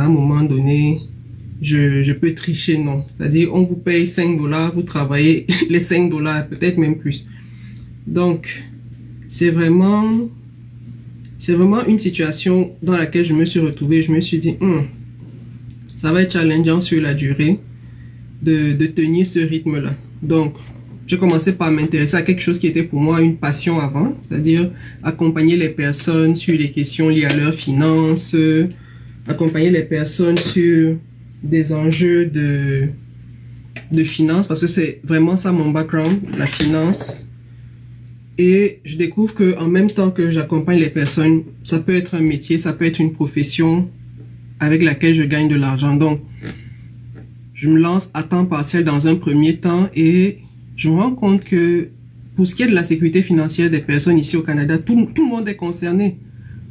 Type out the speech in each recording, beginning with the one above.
à un moment donné, je peux tricher, non. C'est-à-dire, on vous paye $5, vous travaillez les $5, peut-être même plus. Donc, c'est vraiment, c'est vraiment une situation dans laquelle je me suis retrouvée. Je me suis dit, ça va être challengeant sur la durée de tenir ce rythme-là. Donc, j'ai commencé par m'intéresser à quelque chose qui était pour moi une passion avant, c'est-à-dire accompagner les personnes sur les questions liées à leurs finances, accompagner les personnes sur des enjeux de finance, parce que c'est vraiment ça mon background, la finance. Et je découvre que en même temps que j'accompagne les personnes, ça peut être un métier, ça peut être une profession avec laquelle je gagne de l'argent. Donc, je me lance à temps partiel dans un premier temps et je me rends compte que pour ce qui est de la sécurité financière des personnes ici au Canada, tout le monde est concerné.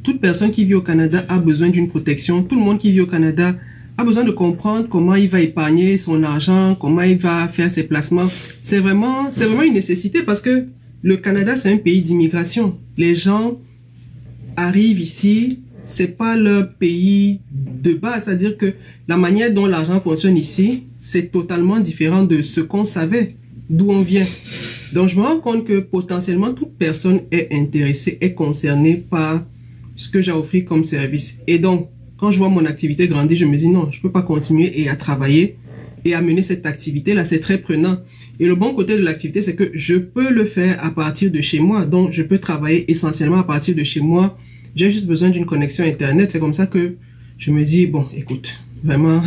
Toute personne qui vit au Canada a besoin d'une protection. Tout le monde qui vit au Canada a besoin de comprendre comment il va épargner son argent, comment il va faire ses placements. C'est vraiment une nécessité parce que le Canada, c'est un pays d'immigration. Les gens arrivent ici, c'est pas leur pays de base. C'est-à-dire que la manière dont l'argent fonctionne ici, c'est totalement différent de ce qu'on savait, d'où on vient. Donc, je me rends compte que potentiellement, toute personne est intéressée, est concernée par ce que j'ai offert comme service. Et donc, quand je vois mon activité grandir, je me dis non, je peux pas continuer et à travailler et à mener cette activité-là. C'est très prenant. Et le bon côté de l'activité, c'est que je peux le faire à partir de chez moi. Donc, je peux travailler essentiellement à partir de chez moi. J'ai juste besoin d'une connexion Internet. C'est comme ça que je me dis, bon, écoute, vraiment,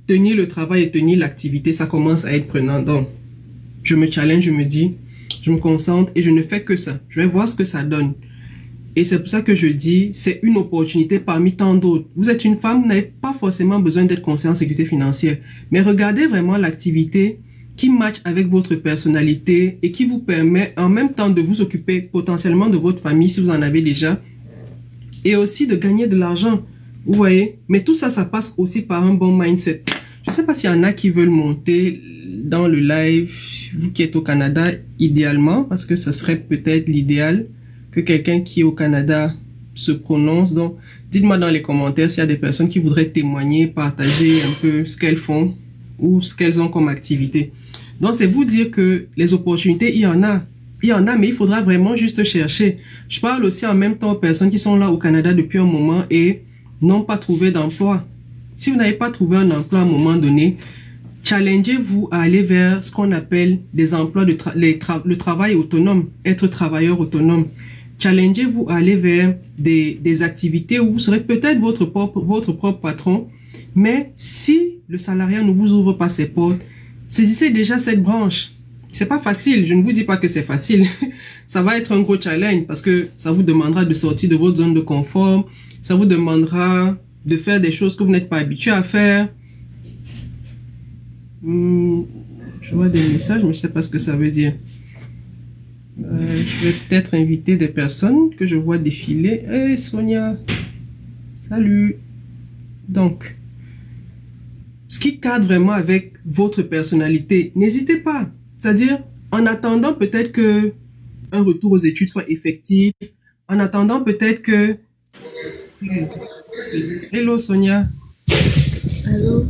tenir le travail et tenir l'activité, ça commence à être prenant. Donc, je me challenge, je me dis, je me concentre et je ne fais que ça. Je vais voir ce que ça donne. Et c'est pour ça que je dis, c'est une opportunité parmi tant d'autres. Vous êtes une femme, vous n'avez pas forcément besoin d'être conseillère en sécurité financière. Mais regardez vraiment l'activité qui match avec votre personnalité et qui vous permet en même temps de vous occuper potentiellement de votre famille si vous en avez déjà. Et aussi de gagner de l'argent. Vous voyez? Mais tout ça, ça passe aussi par un bon mindset. Je ne sais pas s'il y en a qui veulent monter dans le live, vous qui êtes au Canada, idéalement, parce que ce serait peut-être l'idéal que quelqu'un qui est au Canada se prononce. Donc, dites-moi dans les commentaires s'il y a des personnes qui voudraient témoigner, partager un peu ce qu'elles font ou ce qu'elles ont comme activité. Donc, c'est vous dire que les opportunités, il y en a. Il y en a, mais il faudra vraiment juste chercher. Je parle aussi en même temps aux personnes qui sont là au Canada depuis un moment et n'ont pas trouvé d'emploi. Si vous n'avez pas trouvé un emploi à un moment donné, challengez-vous à aller vers ce qu'on appelle des emplois le travail autonome, être travailleur autonome. Challengez-vous à aller vers des activités où vous serez peut-être votre propre patron, mais si le salariat ne vous ouvre pas ses portes, saisissez déjà cette branche. C'est pas facile, je ne vous dis pas que c'est facile. Ça va être un gros challenge parce que ça vous demandera de sortir de votre zone de confort, ça vous demandera de faire des choses que vous n'êtes pas habitué à faire. Je vois des messages, mais je ne sais pas ce que ça veut dire. Je vais peut-être inviter des personnes que je vois défiler. Hey Sonia, salut. Donc, ce qui cadre vraiment avec votre personnalité, n'hésitez pas. C'est-à-dire, en attendant peut-être que un retour aux études soit effectif, en attendant peut-être que... Hello Sonia. Allô?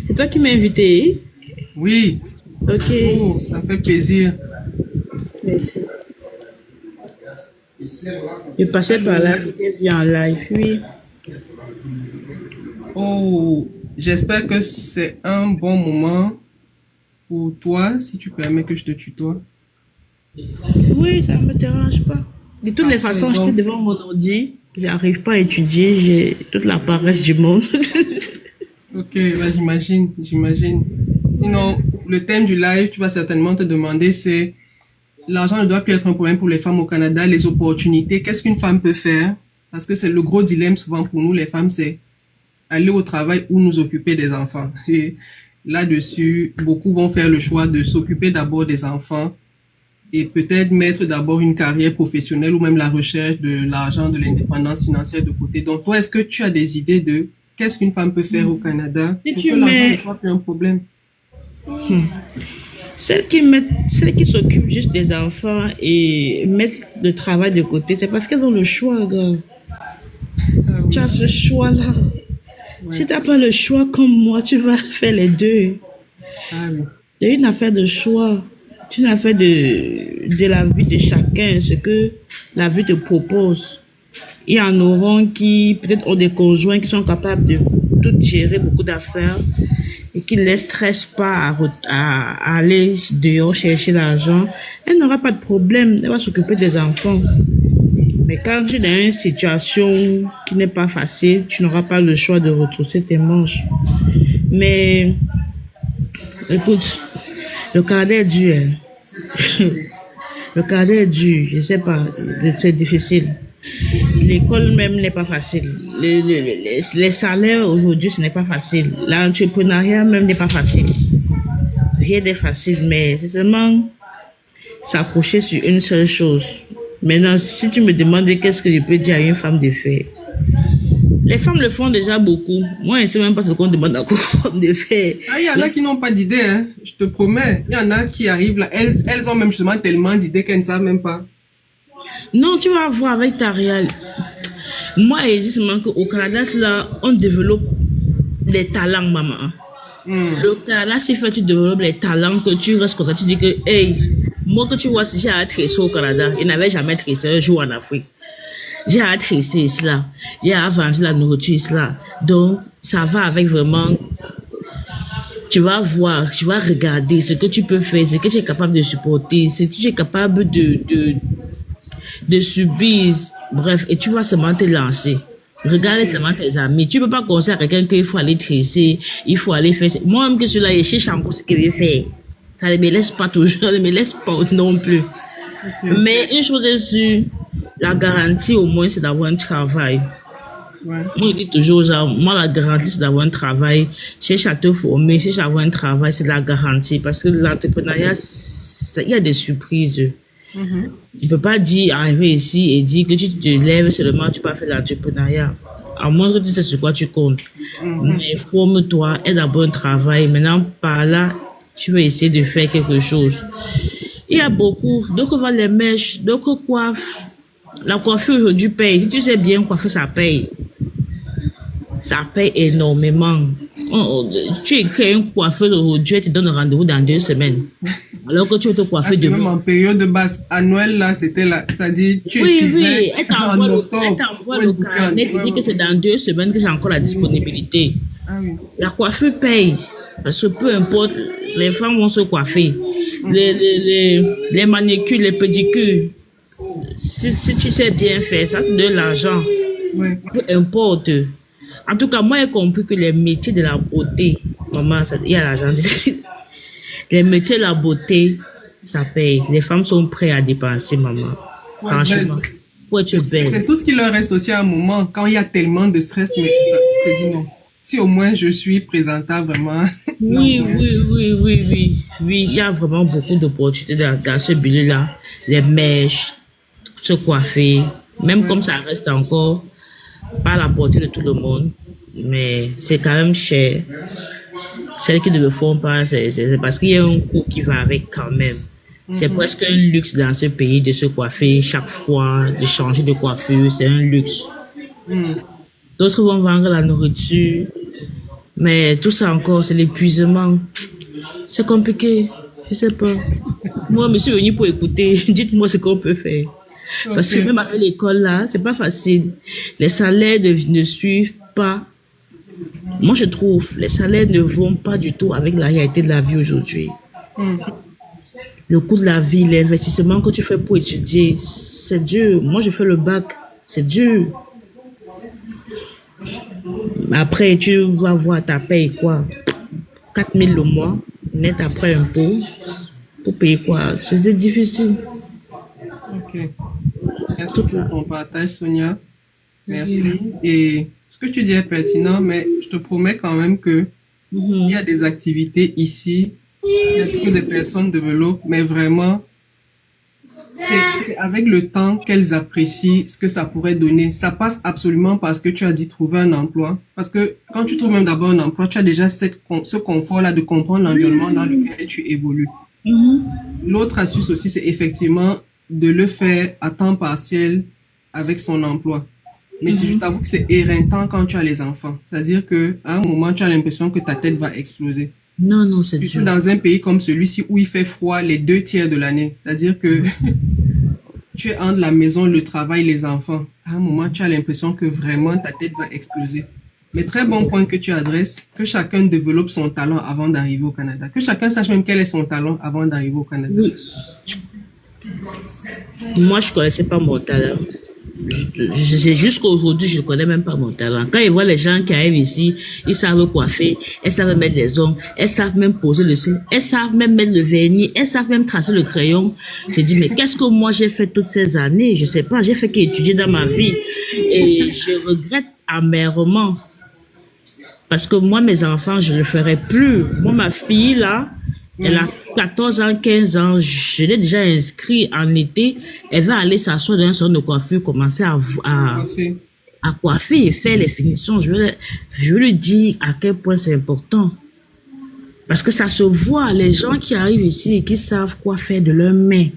C'est toi qui m'as invité? Oui. Ok. Oh, ça fait plaisir. Merci. Je passais par là, j'étais vu en live, oui. Oh, j'espère que c'est un bon moment pour toi, si tu permets que je te tutoie. Oui, ça ne me dérange pas. De toutes les façons, j'étais devant mon ordi, j'arrive pas à étudier, j'ai toute la paresse du monde. Ok, bah, j'imagine. Sinon, le thème du live, tu vas certainement te demander, c'est l'argent ne doit plus être un problème pour les femmes au Canada, les opportunités, qu'est-ce qu'une femme peut faire? Parce que c'est le gros dilemme souvent pour nous, les femmes, c'est aller au travail ou nous occuper des enfants. Et là-dessus, beaucoup vont faire le choix de s'occuper d'abord des enfants et peut-être mettre d'abord une carrière professionnelle ou même la recherche de l'argent, de l'indépendance financière de côté. Donc, toi, est-ce que tu as des idées de qu'est-ce qu'une femme peut faire au Canada Si pour tu que l'argent ne mets soit plus un problème? celles qui s'occupent juste des enfants et mettent le travail de côté, c'est parce qu'elles ont le choix, gars. Ah tu as ce choix-là. Si tu n'as pas le choix comme moi, tu vas faire les deux. Ah oui. C'est une affaire de choix. C'est une affaire de la vie de chacun, ce que la vie te propose. Il y en auront qui peut-être ont des conjoints qui sont capables de tout gérer, beaucoup d'affaires, et qui ne les stressent pas à aller dehors chercher l'argent. Elle n'aura pas de problème, elle va s'occuper des enfants. Mais quand tu es dans une situation qui n'est pas facile, tu n'auras pas le choix de retrousser tes manches. Mais écoute, le Canada est dur. Hein. Le Canada est dur, je sais pas, c'est difficile. L'école même n'est pas facile. Les salaires aujourd'hui, ce n'est pas facile. L'entrepreneuriat même n'est pas facile. Rien n'est facile, mais c'est seulement s'accrocher sur une seule chose. Maintenant, si tu me demandes qu'est-ce que je peux dire à une femme de faire, les femmes le font déjà beaucoup. Moi, je ne sais même pas ce qu'on demande encore aux femmes de faire. Ah, il y en a qui n'ont pas d'idée, hein. Je te promets. Il y en a qui arrivent là. Elles ont même justement tellement d'idées qu'elles ne savent même pas. Non, tu vas voir avec ta réalité. Moi, je dis seulement qu'au Canada, là, on développe les talents, maman. Le Canada, si tu développes les talents, que tu restes comme ça, tu dis que, hey, moi que tu vois, si j'ai à tresser au Canada, je n'avais jamais tressé un jour en Afrique. J'ai à tresser cela, j'ai à vendre la nourriture cela. Donc, ça va avec vraiment, tu vas voir, tu vas regarder ce que tu peux faire, ce que tu es capable de supporter, ce que tu es capable de subir, bref, et tu vas seulement te lancer. Regarde seulement tes amis. Tu peux pas conseiller à quelqu'un qu'il faut aller tresser, il faut aller faire. Moi-même que celui-là, je cherche encore ce qu'il veut faire. Ça ne me laisse pas toujours, ça ne me laisse pas non plus. Mais une chose est sûre, la garantie au moins c'est d'avoir un travail. Moi je dis toujours genre, moi la garantie c'est d'avoir un travail. Cherche à te former, cherche à avoir un travail, c'est la garantie. Parce que l'entrepreneuriat, il y a des surprises. Tu peux pas dire, arriver ici et dire que tu te lèves seulement, tu peux faire l'entrepreneuriat. À moins que tu sais sur quoi tu comptes. Mais forme-toi, aide d'abord un travail. Maintenant, par là, tu veux essayer de faire quelque chose. Il y a beaucoup. D'autres vendent les mèches, d'autres coiffent. La coiffure aujourd'hui paye. Si tu sais bien coiffer, ça paye. Ça paye énormément. Tu écris une coiffeuse aujourd'hui, elle te donne rendez-vous dans 2 semaines. Alors que tu veux te coiffer demain. Même en période de basse, à Noël, là, c'était là. C'est-à-dire, tu oui, elle t'envoie le carnet qui dit que c'est dans 2 semaines que j'ai encore la disponibilité. Ah oui. La coiffure paye. Parce que peu importe, les femmes vont se coiffer. Les manicures, les pédicures. Si tu sais bien faire, ça te donne l'argent. Ouais. Peu importe. En tout cas, moi, j'ai compris que les métiers de la beauté, maman, il y a l'argent. Les métiers de la beauté, ça paye. Les femmes sont prêtes à dépenser, maman. Ouais, franchement. Pour être belle. C'est tout ce qui leur reste aussi à un moment, quand il y a tellement de stress, mais tu te dis non. Si au moins je suis présentable vraiment. Oui, il y a vraiment beaucoup d'opportunités dans ce milieu-là. Les mèches, se coiffer, même comme ça reste encore pas à la portée de tout le monde, mais c'est quand même cher. Celles qui ne le font pas, c'est parce qu'il y a un coût qui va avec quand même. C'est presque un luxe dans ce pays de se coiffer chaque fois, de changer de coiffure, c'est un luxe. D'autres vont vendre la nourriture, mais tout ça encore, c'est l'épuisement. C'est compliqué, je sais pas. Moi, je suis venue pour écouter, dites-moi ce qu'on peut faire. Parce que même avec l'école là, c'est pas facile. Les salaires ne suivent pas. Moi, je trouve, les salaires ne vont pas du tout avec la réalité de la vie aujourd'hui. Le coût de la vie, l'investissement que tu fais pour étudier, c'est dur. Moi, je fais le bac, c'est dur. Après, tu vas voir ta paye quoi? 4 000 le mois, net après impôt. Pour payer quoi? C'est difficile. Ok. Merci pour ton partage, Sonia. Merci. Et ce que tu dis est pertinent, mais je te promets quand même que il y a des activités ici, il y a que des personnes développent, mais vraiment, c'est avec le temps qu'elles apprécient ce que ça pourrait donner. Ça passe absolument parce que tu as dit trouver un emploi. Parce que quand tu trouves même d'abord un emploi, tu as déjà ce confort-là de comprendre l'environnement dans lequel tu évolues. L'autre astuce aussi, c'est effectivement de le faire à temps partiel avec son emploi. Mais si je t'avoue que c'est éreintant quand tu as les enfants. C'est-à-dire que à un moment, tu as l'impression que ta tête va exploser. Non, non, c'est Surtout dur. dans un pays comme celui-ci où il fait froid les 2 tiers de l'année. C'est-à-dire que tu es entre la maison, le travail, les enfants. À un moment, tu as l'impression que vraiment ta tête va exploser. Mais très bon point que tu adresses, que chacun développe son talent avant d'arriver au Canada. Que chacun sache même quel est son talent avant d'arriver au Canada. Oui. Moi, je connaissais pas mon talent. C'est jusqu'à aujourd'hui, je ne connais même pas mon talent. Quand je vois les gens qui arrivent ici, ils savent coiffer, elles savent mettre les ongles, elles savent même poser le cil, elles savent même mettre le vernis, elles savent même tracer le crayon. Je dis, mais qu'est-ce que moi j'ai fait toutes ces années? Je sais pas, j'ai fait qu'étudier dans ma vie. Et je regrette amèrement. Parce que moi, mes enfants, je ne le ferai plus. Moi, ma fille, là, elle a 14 ans, 15 ans. Je l'ai déjà inscrit en été. Elle va aller s'asseoir dans un salon de coiffure, commencer Parfait. à coiffer et faire les finitions. Je lui dis à quel point c'est important. Parce que ça se voit, les gens qui arrivent ici et qui savent quoi faire de leurs mains.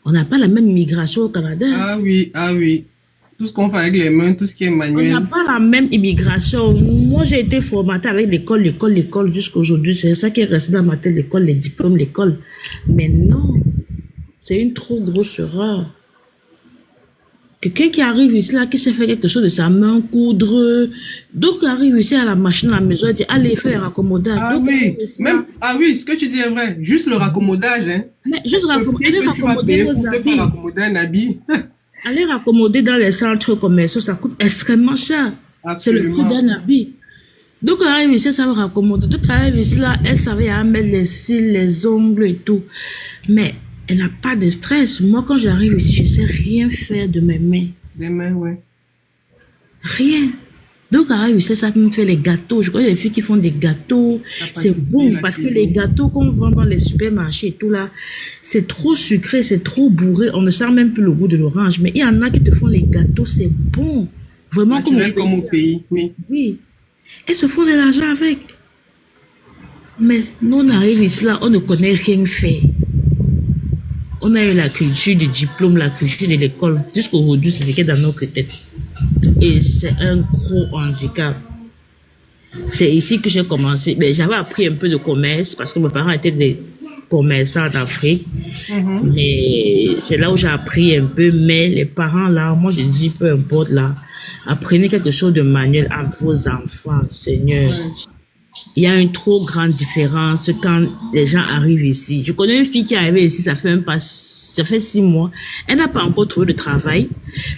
On n'a pas la même immigration au Canada. Ah oui, ah oui. Tout ce qu'on fait avec les mains, tout ce qui est On n'a manuel. pas la même immigration. Moi, j'ai été formatée avec l'école jusqu'à aujourd'hui. C'est ça qui est resté dans ma tête, l'école, les diplômes, l'école. Mais non, c'est une trop grosse erreur. Quelqu'un qui arrive ici, là, qui sait faire quelque chose de sa main, coudre. D'autres arrivent ici à la machine à la maison et disent, allez, fais les raccommodages. Ah D'autres oui, arrivent ici, là, même, ah oui, ce que tu dis est vrai. Juste le raccommodage, hein. mais juste Le prix allez que tu vas raccommoder payer vos pour te faire habits. raccommoder un habit. Aller raccommoder dans les centres commerciaux, ça coûte extrêmement cher. C'est le prix Absolument. d'un habit. Donc, elle arrive ici, ça va raccommoder. Donc, elle arrive ici, là, elle savait à mettre les cils, les ongles et tout. Mais elle n'a pas de stress. Moi, quand j'arrive ici, je sais rien faire de mes mains. Des mains, ouais. Rien. Donc, elle arrive ici, ça me fait les gâteaux. Je connais des filles qui font des gâteaux. La C'est pâtisserie, bon la parce que les cuisine. gâteaux qu'on vend dans les supermarchés et tout là, c'est trop sucré, c'est trop bourré. On ne sent même plus le goût de l'orange. Mais il y en a qui te font les gâteaux, c'est bon. Vraiment comme au Naturel comme au pays. pays, oui. Oui. Elles se font de l'argent avec. Mais nous, on arrive ici, là, on ne connaît rien faire. On a eu la culture du diplôme, la culture de l'école. Jusqu'à aujourd'hui, c'est ce qui est dans notre tête. Et c'est un gros handicap. C'est ici que j'ai commencé. Mais j'avais appris un peu de commerce parce que mes parents étaient des commerçants en Afrique. Mais c'est là où j'ai appris un peu. Mais les parents, là, moi, je dis, peu importe, là, apprenez quelque chose de manuel à vos enfants, Seigneur. Ouais. Il y a une trop grande différence quand les gens arrivent ici. Je connais une fille qui est arrivée ici, ça fait 6 mois. Elle n'a pas encore trouvé de travail,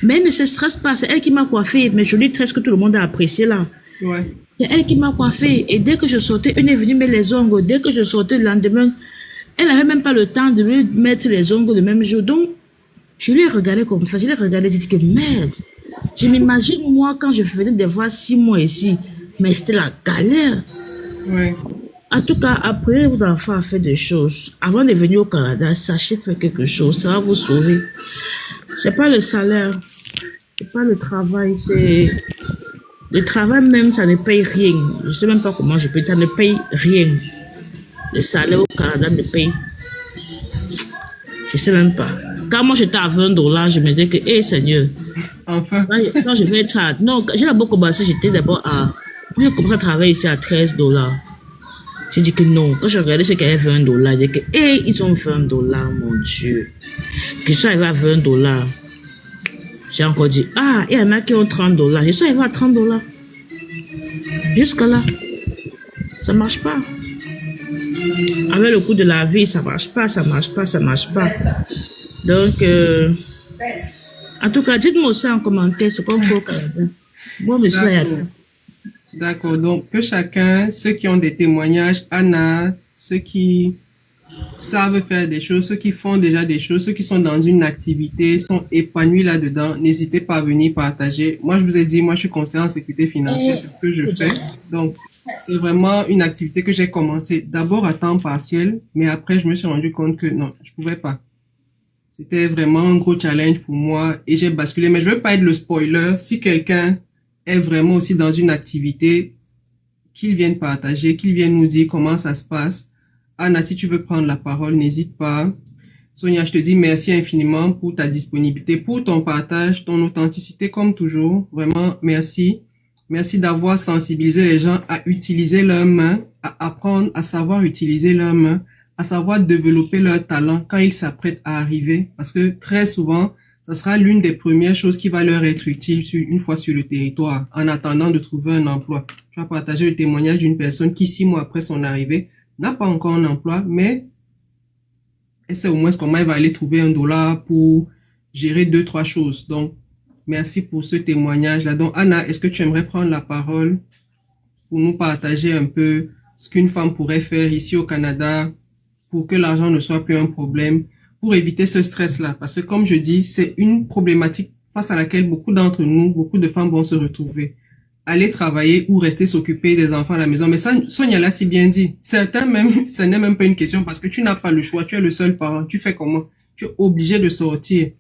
mais elle ne se stresse pas. C'est elle qui m'a coiffée, mais je lui tresse que tout le monde a apprécié là. Ouais. C'est elle qui m'a coiffée. Et dès que je sortais, elle est venue mettre les ongles. Dès que je sortais le lendemain, elle n'avait même pas le temps de lui mettre les ongles le même jour. Donc, je lui ai regardé comme ça. Je l'ai regardé, j'ai dit que merde. Je m'imagine, moi, quand je faisais des fois 6 mois ici, mais c'était la galère. Ouais. En tout cas, apprenez vos enfants à faire des choses. Avant de venir au Canada, sachez faire quelque chose. Ça va vous sauver. C'est pas le salaire. C'est pas le travail. C'est le travail même, ça ne paye rien. Je sais même pas comment je peux dire. Ça ne paye rien. Le salaire au Canada ne paye. Je sais même pas. Quand moi j'étais à 20 dollars, je me disais que, hé Seigneur, Enfin. quand je vais être à... Non, quand j'ai d'abord commencé, j'étais d'abord à... Quand j'ai commencé à travailler ici à 13 dollars. J'ai dit que non. Quand je regardais ceux qui avaient 20 dollars, j'ai dit que, hé, ils ont 20 dollars, mon Dieu. Que je suis arrivé à 20 dollars. J'ai encore dit, ah, il y en a qui ont 30 dollars. Je suis arrivé à 30 dollars. Jusqu'à là. Ça marche pas. Avec le coût de la vie, ça marche pas, ça marche pas, ça marche pas. Donc, en tout cas, dites-moi aussi en commentaire ce qu'on fait au Canada. Moi, je suis là, il y a D'accord. D'accord. Donc, que chacun, ceux qui ont des témoignages, Anna, ceux qui savent faire des choses, ceux qui font déjà des choses, ceux qui sont dans une activité, sont épanouis là-dedans, n'hésitez pas à venir partager. Moi, je vous ai dit, moi, je suis conseiller en sécurité financière, c'est ce que je fais. Donc, c'est vraiment une activité que j'ai commencé d'abord à temps partiel, mais après, je me suis rendu compte que non, je pouvais pas. C'était vraiment un gros challenge pour moi et j'ai basculé. Mais je veux pas être le spoiler. Si quelqu'un est vraiment aussi dans une activité, qu'il vienne partager, qu'il vienne nous dire comment ça se passe. Anna, si tu veux prendre la parole, n'hésite pas. Sonia, je te dis merci infiniment pour ta disponibilité, pour ton partage, ton authenticité comme toujours. Vraiment, merci. Merci d'avoir sensibilisé les gens à utiliser leurs mains, à apprendre à savoir utiliser leurs mains, à savoir développer leur talent quand ils s'apprêtent à arriver. Parce que très souvent, ça sera l'une des premières choses qui va leur être utile une fois sur le territoire, en attendant de trouver un emploi. Tu vas partager le témoignage d'une personne qui, 6 mois après son arrivée, n'a pas encore un emploi, mais elle sait au moins comment elle va aller trouver $1 pour gérer deux, trois choses. Donc, merci pour ce témoignage-là. Donc, Anna, est-ce que tu aimerais prendre la parole pour nous partager un peu ce qu'une femme pourrait faire ici au Canada pour que l'argent ne soit plus un problème, pour éviter ce stress-là? Parce que, comme je dis, c'est une problématique face à laquelle beaucoup d'entre nous, beaucoup de femmes vont se retrouver. Aller travailler ou rester s'occuper des enfants à la maison. Mais ça, Sonia l'a si bien dit. Certains même, ce n'est même pas une question parce que tu n'as pas le choix. Tu es le seul parent. Tu fais comment? Tu es obligé de sortir.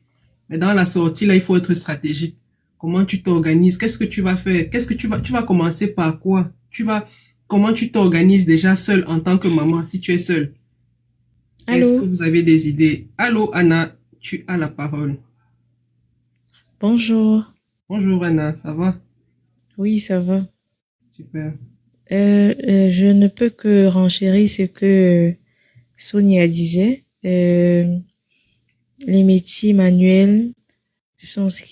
Mais dans la sortie, là, il faut être stratégique. Comment tu t'organises? Qu'est-ce que tu vas faire? Tu vas commencer par quoi? Comment tu t'organises déjà seule en tant que maman si tu es seule? Est-ce que Allô, vous avez des idées? Allô, Anna, tu as la parole. bonjour. Bonjour, Anna, ça va? Oui, ça va. Super. Je ne peux que renchérir ce que Sonia disait. Les métiers manuels sont ce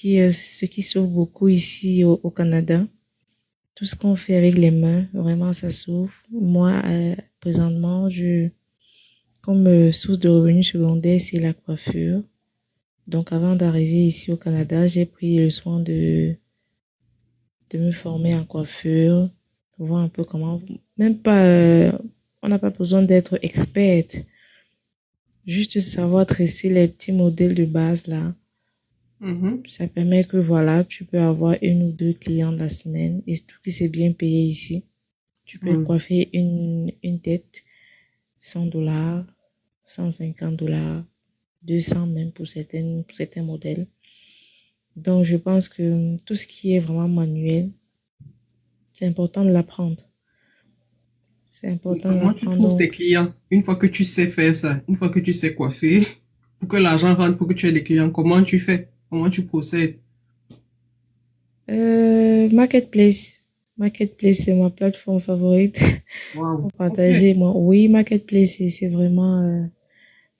qui sauve beaucoup ici au Canada. Tout ce qu'on fait avec les mains, vraiment, ça sauve. Moi, présentement, comme source de revenus secondaires, c'est la coiffure. Donc, avant d'arriver ici au Canada, j'ai pris le soin de me former en coiffure, pour voir un peu comment, même pas, on n'a pas besoin d'être experte, juste savoir tresser les petits modèles de base là. Mhm. Ça permet que voilà, tu peux avoir une ou deux clients la semaine et tout qui c'est bien payé ici. Tu peux Mhm. coiffer une tête, $100, $150, 200 même pour certains modèles. Donc, je pense que tout ce qui est vraiment manuel, c'est important de l'apprendre. C'est Et important de comment tu l'apprendre. trouves tes Donc, clients une fois que tu sais faire ça, une fois que tu sais coiffer, pour que l'argent rentre, pour que tu aies des clients, comment tu fais? Comment tu procèdes? Marketplace. Marketplace, c'est ma plateforme favorite Waouh. pour Ok. partager. Moi, oui, Marketplace, c'est vraiment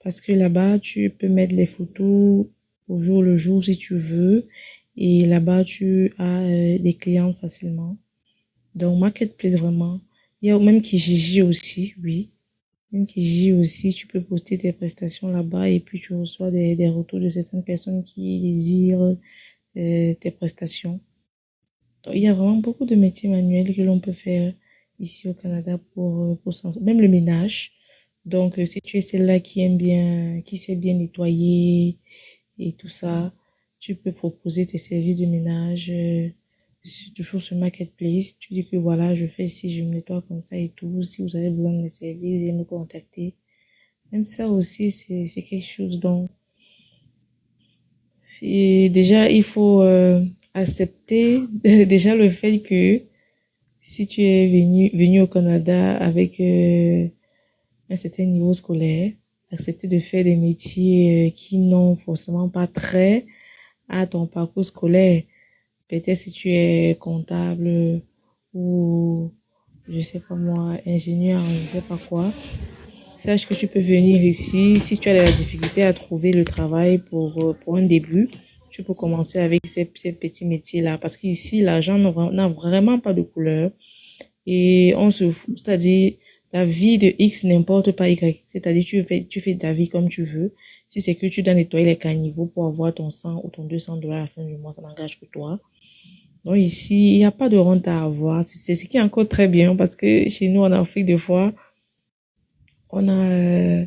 parce que là-bas, tu peux mettre les photos au jour le jour si tu veux. Et là-bas, tu as des clients facilement. Donc, Marketplace, vraiment. Il y a même Kijiji aussi, oui. Même Kijiji aussi, tu peux poster tes prestations là-bas et puis tu reçois des retours de certaines personnes qui désirent tes prestations. Donc, il y a vraiment beaucoup de métiers manuels que l'on peut faire ici au Canada même le ménage. Donc, si tu es celle-là qui aime bien, qui sait bien nettoyer et tout ça, tu peux proposer tes services de ménage toujours sur Marketplace. Tu dis que voilà, je fais ici, je me nettoie comme ça et tout. Si vous avez besoin de mes services, veuillez me contacter. Même ça aussi, c'est quelque chose dont et déjà, il faut accepter déjà le fait que si tu es venu au Canada avec un certain niveau scolaire, accepter de faire des métiers qui n'ont forcément pas trait à ton parcours scolaire. Peut-être si tu es comptable ou, je sais pas moi, ingénieur, je sais pas quoi. Sache que tu peux venir ici. Si tu as de la difficulté à trouver le travail pour un début, tu peux commencer avec ces petits métiers-là. Parce qu'ici, l'argent n'a vraiment pas de couleur. Et on se fout, c'est-à-dire, la vie de X n'importe pas Y. C'est-à-dire, tu fais ta vie comme tu veux. Si c'est que tu dois nettoyer les caniveaux pour avoir ton 100 ou ton $200 à la fin du mois, ça n'engage que toi. Donc ici, il n'y a pas de rente à avoir. C'est ce qui est encore très bien parce que chez nous, en Afrique, des fois, on a,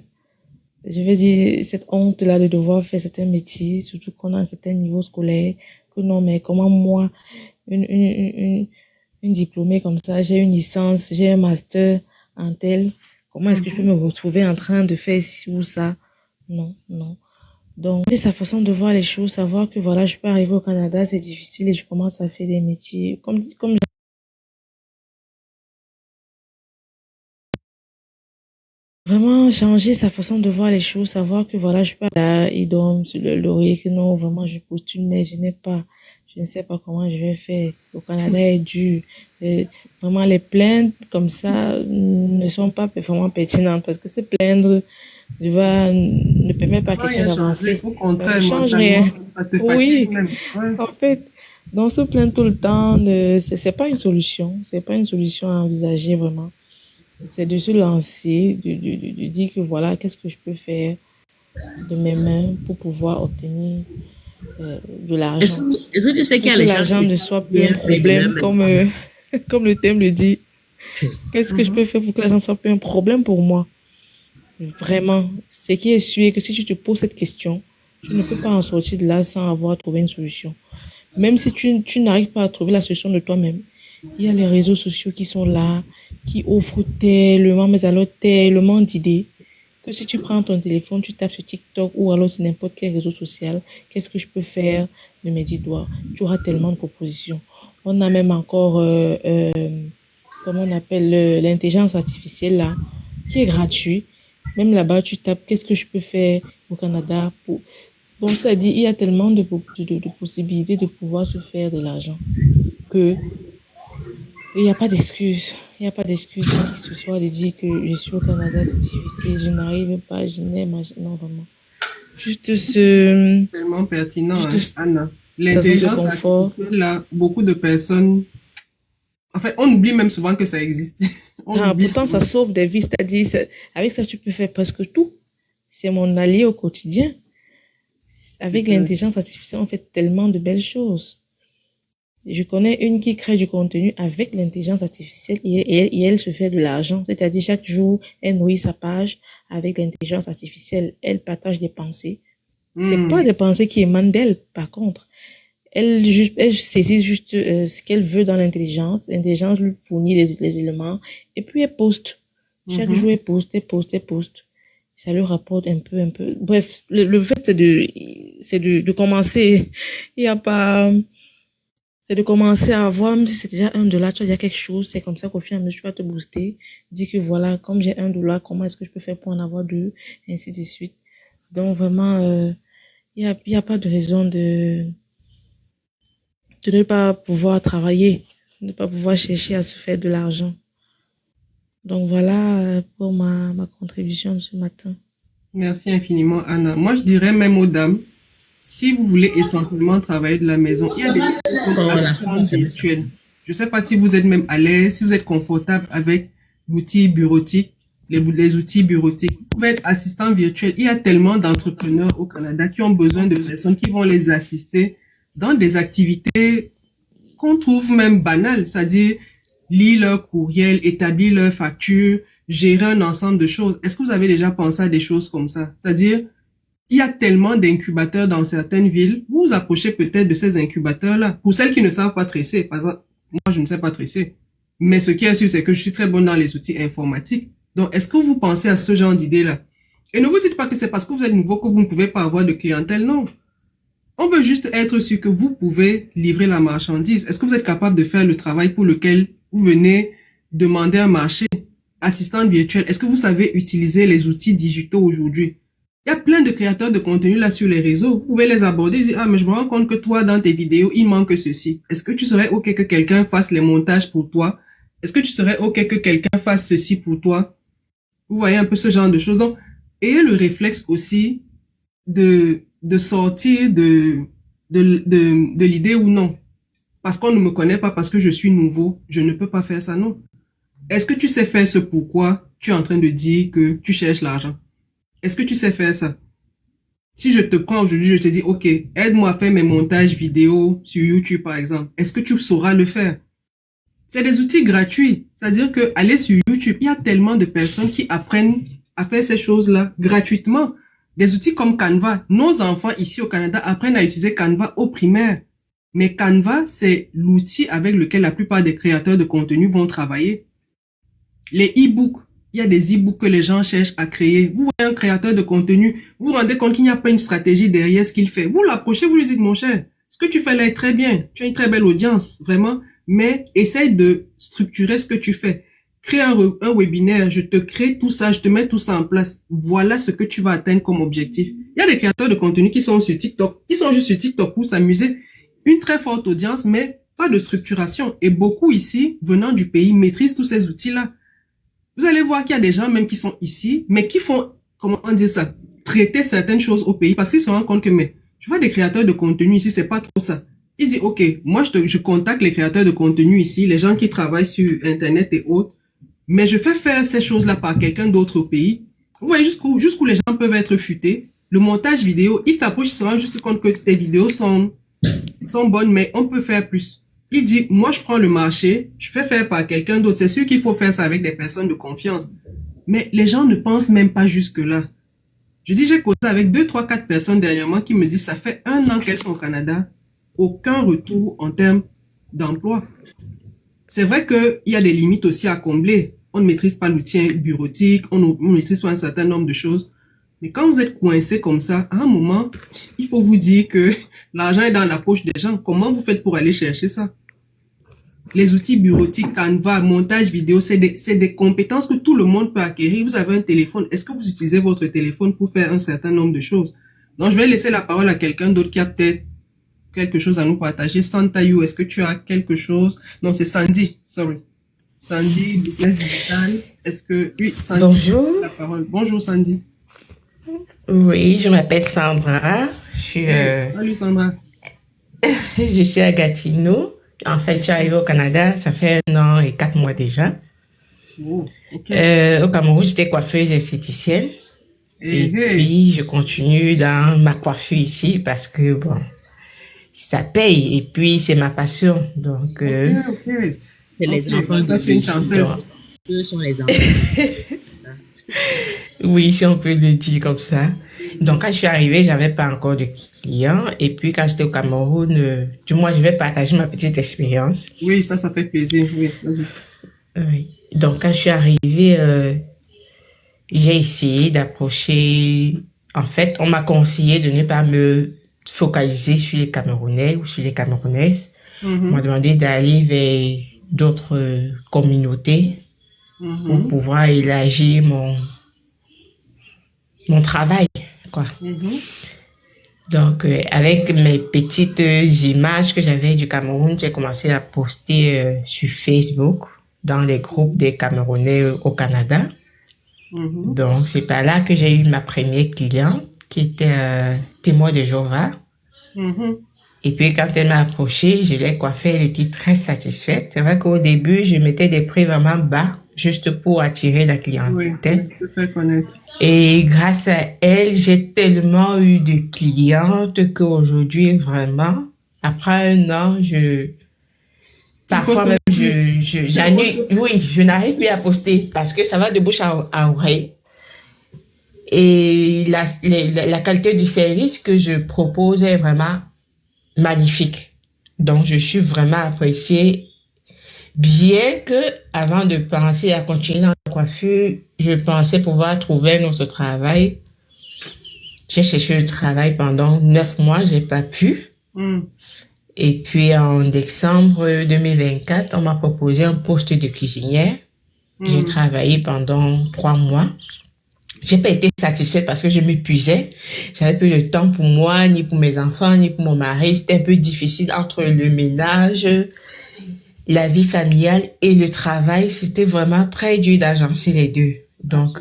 je vais dire, cette honte-là de devoir faire certains métiers, surtout qu'on a un certain niveau scolaire, que non, mais comment moi, une, une, une, une diplômée comme ça, j'ai une licence, j'ai un master en tel, comment est-ce que je peux Mhm. me retrouver en train de faire ci ou ça? Non, non. Donc, c'est sa façon de voir les choses, savoir que voilà, je peux arriver au Canada, c'est difficile et je commence à faire des métiers comme vraiment changer sa façon de voir les choses, savoir que voilà, je suis pas là, il dorme sur le laurier, que non, vraiment, je postule, mais je ne sais pas comment je vais faire. Le Canada est dur. Euh, Vraiment, les plaintes comme ça ne sont pas vraiment pertinentes parce que se plaindre ne permet pas à Ça va quelqu'un rien changer. d'avancer. Au Ça ne contraire, change rien. mentalement, ça te fatigue Oui, même. Ouais. en fait, donc se plaindre tout le temps, c'est pas une solution. C'est pas une solution à envisager vraiment. C'est de se lancer, de dire que voilà, qu'est-ce que je peux faire de mes mains pour pouvoir obtenir de l'argent. Est-ce que tu sais qu'il y Pour a que les gens l'argent qui ne soit plus un viennent faire de leur problème, comme, maintenant? comme le thème le dit. Qu'est-ce que je peux Mhm. faire pour que l'argent ne soit plus un problème pour moi? Vraiment, ce qui est sûr est que si tu te poses cette question, tu ne peux pas en sortir de là sans avoir trouvé une solution. Même si tu n'arrives pas à trouver la solution de toi-même, il y a les réseaux sociaux qui sont là, qui offrent tellement, mais alors tellement d'idées, que si tu prends ton téléphone, tu tapes sur TikTok ou alors sur n'importe quel réseau social, qu'est-ce que je peux faire de mes 10 doigts? Tu auras tellement de propositions. On a même encore, comment on appelle, l'intelligence artificielle là, qui est gratuit. Même là-bas, tu tapes, qu'est-ce que je peux faire au Canada pour... Donc, c'est-à-dire, il y a tellement de possibilités de pouvoir se faire de l'argent que il n'y a pas d'excuse. Il n'y a pas d'excuse à qui que ce soit de dire que je suis au Canada, c'est difficile, je n'arrive pas, je n'aime pas. Non, vraiment. Juste Tellement pertinent, juste hein, Anna. sa zone de L'intelligence confort. artificielle, là, beaucoup de personnes. En fait, on oublie même souvent que ça existe. On Ah, oublie pourtant, ça souvent. sauve des vies, c'est-à-dire, avec ça, tu peux faire presque tout. C'est mon allié au quotidien. Avec Super. l'intelligence artificielle, on fait tellement de belles choses. Je connais une qui crée du contenu avec l'intelligence artificielle et elle se fait de l'argent. C'est-à-dire, chaque jour, elle nourrit sa page avec l'intelligence artificielle. Elle partage des pensées. C'est pas Hmm. des pensées qui émanent d'elle, par contre. Elle saisit juste ce qu'elle veut dans l'intelligence. L'intelligence lui fournit les éléments. Et puis, elle poste. Chaque jour, Mhm. elle poste, elle poste, elle poste. Ça lui rapporte un peu, un peu. Bref, le fait, c'est de commencer. Il n'y a pas, c'est de commencer à voir, même si c'est déjà $1, tu as déjà quelque chose, c'est comme ça qu'au fur et à mesure, tu vas te booster. Dis que voilà, comme j'ai $1, comment est-ce que je peux faire pour en avoir deux, et ainsi de suite. Donc vraiment, il y a pas de raison de ne pas pouvoir travailler, de ne pas pouvoir chercher à se faire de l'argent. Donc voilà pour ma contribution de ce matin. Merci infiniment, Anna. Moi, je dirais même aux dames, si vous voulez essentiellement travailler de la maison, il y a des choses comme Bon, voilà. assistante virtuelle. Je ne sais pas si vous êtes même à l'aise, si vous êtes confortable avec l'outil bureautique, les outils bureautiques. Vous pouvez être assistant virtuel. Il y a tellement d'entrepreneurs au Canada qui ont besoin de personnes qui vont les assister dans des activités qu'on trouve même banales, c'est-à-dire lire leur courriel, établir leur facture, gérer un ensemble de choses. Est-ce que vous avez déjà pensé à des choses comme ça? C'est-à-dire, il y a tellement d'incubateurs dans certaines villes. Vous vous approchez peut-être de ces incubateurs-là. Pour celles qui ne savent pas tresser, par exemple, moi, je ne sais pas tresser. Mais ce qui est sûr, c'est que je suis très bonne dans les outils informatiques. Donc, est-ce que vous pensez à ce genre d'idée-là? Et ne vous dites pas que c'est parce que vous êtes nouveau que vous ne pouvez pas avoir de clientèle, non. On veut juste être sûr que vous pouvez livrer la marchandise. Est-ce que vous êtes capable de faire le travail pour lequel vous venez demander un marché? Assistante virtuelle, est-ce que vous savez utiliser les outils digitaux aujourd'hui? Il y a plein de créateurs de contenu là sur les réseaux. Vous pouvez les aborder et dire, ah, mais je me rends compte que toi, dans tes vidéos, il manque ceci. Est-ce que tu serais OK que quelqu'un fasse les montages pour toi? Est-ce que tu serais OK que quelqu'un fasse ceci pour toi? Vous voyez un peu ce genre de choses. Donc, ayez le réflexe aussi de sortir de l'idée ou non. Parce qu'on ne me connaît pas, parce que je suis nouveau, je ne peux pas faire ça, non. Est-ce que tu sais faire ce pourquoi tu es en train de dire que tu cherches l'argent? Est-ce que tu sais faire ça? Si je te prends aujourd'hui, je te dis, OK, aide-moi à faire mes montages vidéo sur YouTube, par exemple. Est-ce que tu sauras le faire? C'est des outils gratuits. C'est-à-dire que aller sur YouTube, il y a tellement de personnes qui apprennent à faire ces choses-là gratuitement. Des outils comme Canva. Nos enfants ici au Canada apprennent à utiliser Canva au primaire. Mais Canva, c'est l'outil avec lequel la plupart des créateurs de contenu vont travailler. Les e-books. Il y a des e-books que les gens cherchent à créer. Vous voyez un créateur de contenu, vous vous rendez compte qu'il n'y a pas une stratégie derrière ce qu'il fait. Vous l'approchez, vous lui dites, mon cher, ce que tu fais là est très bien. Tu as une très belle audience, vraiment. Mais essaye de structurer ce que tu fais. crée un webinaire, je te crée tout ça, je te mets tout ça en place. Voilà ce que tu vas atteindre comme objectif. Il y a des créateurs de contenu qui sont sur TikTok, qui sont juste sur TikTok pour s'amuser. Une très forte audience, mais pas de structuration. Et beaucoup ici, venant du pays, maîtrisent tous ces outils-là. Vous allez voir qu'il y a des gens même qui sont ici, mais qui font, comment on dit ça, traiter certaines choses au pays parce qu'ils se rendent compte que, mais, je vois des créateurs de contenu ici, c'est pas trop ça. Il dit, OK, moi, je contacte les créateurs de contenu ici, les gens qui travaillent sur Internet et autres, mais je fais faire ces choses-là par quelqu'un d'autre au pays. Vous voyez jusqu'où les gens peuvent être futés. Le montage vidéo, il t'approche, il se rend juste compte que tes vidéos sont bonnes, mais on peut faire plus. Il dit, moi, je prends le marché, je fais faire par quelqu'un d'autre. C'est sûr qu'il faut faire ça avec des personnes de confiance. Mais les gens ne pensent même pas jusque-là. Je dis, j'ai causé avec 2, 3, 4 personnes dernièrement qui me disent, ça fait 1 an qu'elles sont au Canada. Aucun retour en termes d'emploi. C'est vrai qu'il y a des limites aussi à combler. On ne maîtrise pas l'outil bureautique, on ne maîtrise pas un certain nombre de choses. Mais quand vous êtes coincé comme ça, à un moment, il faut vous dire que l'argent est dans la poche des gens. Comment vous faites pour aller chercher ça? Les outils bureautiques, Canva, montage vidéo, c'est des compétences que tout le monde peut acquérir. Vous avez un téléphone. Est-ce que vous utilisez votre téléphone pour faire un certain nombre de choses? Donc, je vais laisser la parole à quelqu'un d'autre qui a peut-être quelque chose à nous partager. Santa You, est-ce que tu as quelque chose? Non, c'est Sandy, sorry. Sandy, Business Digital. Est-ce que... Oui, Sandy. Bonjour. La parole. Bonjour, Sandy. Oui, je m'appelle Sandra. Salut, Sandra. Je suis à Gatineau. En fait, je suis arrivée au Canada, ça fait 1 an et 4 mois déjà. Oh, okay. Au Cameroun, j'étais coiffeuse esthéticienne. Et puis, je continue dans ma coiffure ici parce que, bon, ça paye. Et puis, c'est ma passion. Donc, c'est les enfants de Dieu. Eux sont les enfants. Oui, si on peut le dire comme ça. Donc, quand je suis arrivée, j'avais pas encore de clients. Et puis, quand j'étais au Cameroun, du moins, je vais partager ma petite expérience. Oui, ça fait plaisir. Oui, oui. Donc, quand je suis arrivée, j'ai essayé d'approcher... En fait, on m'a conseillé de ne pas me focaliser sur les Camerounais ou sur les Camerounaises. On m'a demandé d'aller vers d'autres communautés pour pouvoir élargir mon travail, quoi. Donc, avec mes petites images que j'avais du Cameroun, j'ai commencé à poster sur Facebook dans les groupes des Camerounais au Canada. Donc, c'est par là que j'ai eu ma première cliente qui était témoin de Jéhovah. Et puis, quand elle m'a approchée, je l'ai coiffée, elle était très satisfaite. C'est vrai qu'au début, je mettais des prix vraiment bas, juste pour attirer la clientèle. Oui, je peux connaître. Et grâce à elle, j'ai tellement eu de clientes qu'aujourd'hui, vraiment, après 1 an, parfois même, je n'arrive plus à poster parce que ça va de bouche à oreille. Et la qualité du service que je propose est vraiment magnifique. Donc, je suis vraiment appréciée. Bien que, avant de penser à continuer dans la coiffure, je pensais pouvoir trouver un autre travail. J'ai cherché le travail pendant 9 mois, j'ai pas pu. Et puis, en décembre 2024, on m'a proposé un poste de cuisinière. J'ai travaillé pendant 3 mois. J'ai pas été satisfaite parce que je m'épuisais. J'avais plus de temps pour moi, ni pour mes enfants, ni pour mon mari. C'était un peu difficile entre le ménage, la vie familiale et le travail. C'était vraiment très dur d'agencer les deux. Donc,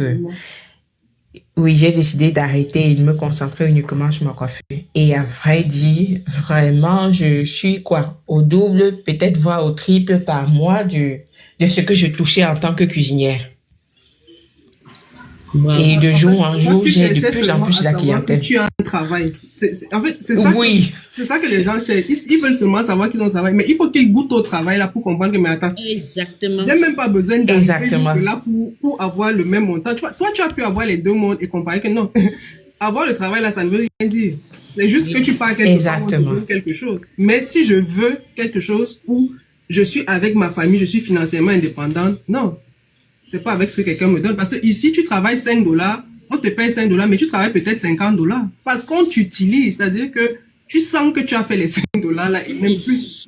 oui, j'ai décidé d'arrêter et de me concentrer uniquement sur ma coiffure. Et à vrai dire, vraiment, je suis au double, peut-être voire au triple par mois de ce que je touchais en tant que cuisinière. Wow. Et de jour en jour, j'ai de plus en plus la clientèle. Tu as un travail. En fait, c'est ça. Oui. C'est ça que les gens cherchent. Ils veulent seulement savoir qu'ils ont un travail. Mais il faut qu'ils goûtent au travail là pour comprendre que, mais attends. Exactement. J'ai même pas besoin d'arriver jusque là pour avoir le même montant. Toi, tu as pu avoir les 2 mondes et comparer que non. Avoir le travail là, ça ne veut rien dire. C'est juste que tu pars quelque chose. Mais si je veux quelque chose où je suis avec ma famille, je suis financièrement indépendante, non. C'est pas avec ce que quelqu'un me donne. Parce que ici, tu travailles $5, on te paye $5, mais tu travailles peut-être $50. Parce qu'on t'utilise, c'est-à-dire que tu sens que tu as fait les $5 là et même plus.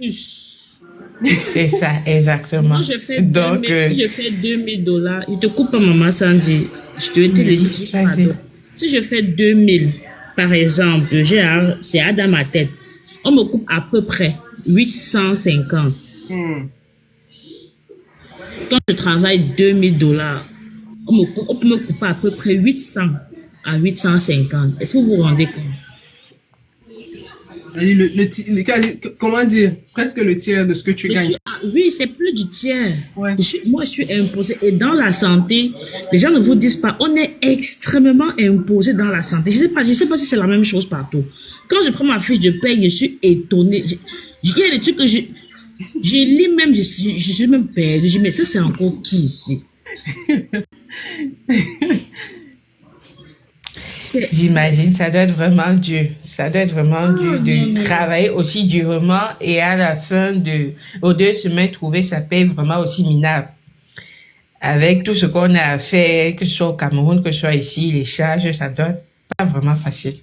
C'est ça, Moi, exactement. je fais Donc, 2000, si je fais $2000, je te coupe pas, maman, Sandy. Je te laisse juste vas-y. pardon. Si je fais 2000, par exemple, c'est dans ma tête. On me coupe à peu près 850. Hmm. Quand je travaille $2000, on peut me couper à peu près 800 à 850. Est-ce que vous vous rendez compte? C'est-à-dire comment dire, presque le tiers de ce que tu gagnes. Oui, c'est plus du tiers. Ouais. Moi, je suis imposée. Et dans la santé, les gens ne vous disent pas, on est extrêmement imposé dans la santé. Je sais pas si c'est la même chose partout. Quand je prends ma fiche de paye, je suis étonnée. Il y a des trucs que je lis même, je suis même perdue. Je dis, mais ça, c'est encore qui ici? J'imagine, ça doit être vraiment dur. Ça doit être vraiment dur de travailler aussi durement et à la fin aux 2 semaines, trouver sa paye vraiment aussi minable. Avec tout ce qu'on a à faire, que ce soit au Cameroun, que ce soit ici, les charges, ça doit être pas vraiment facile.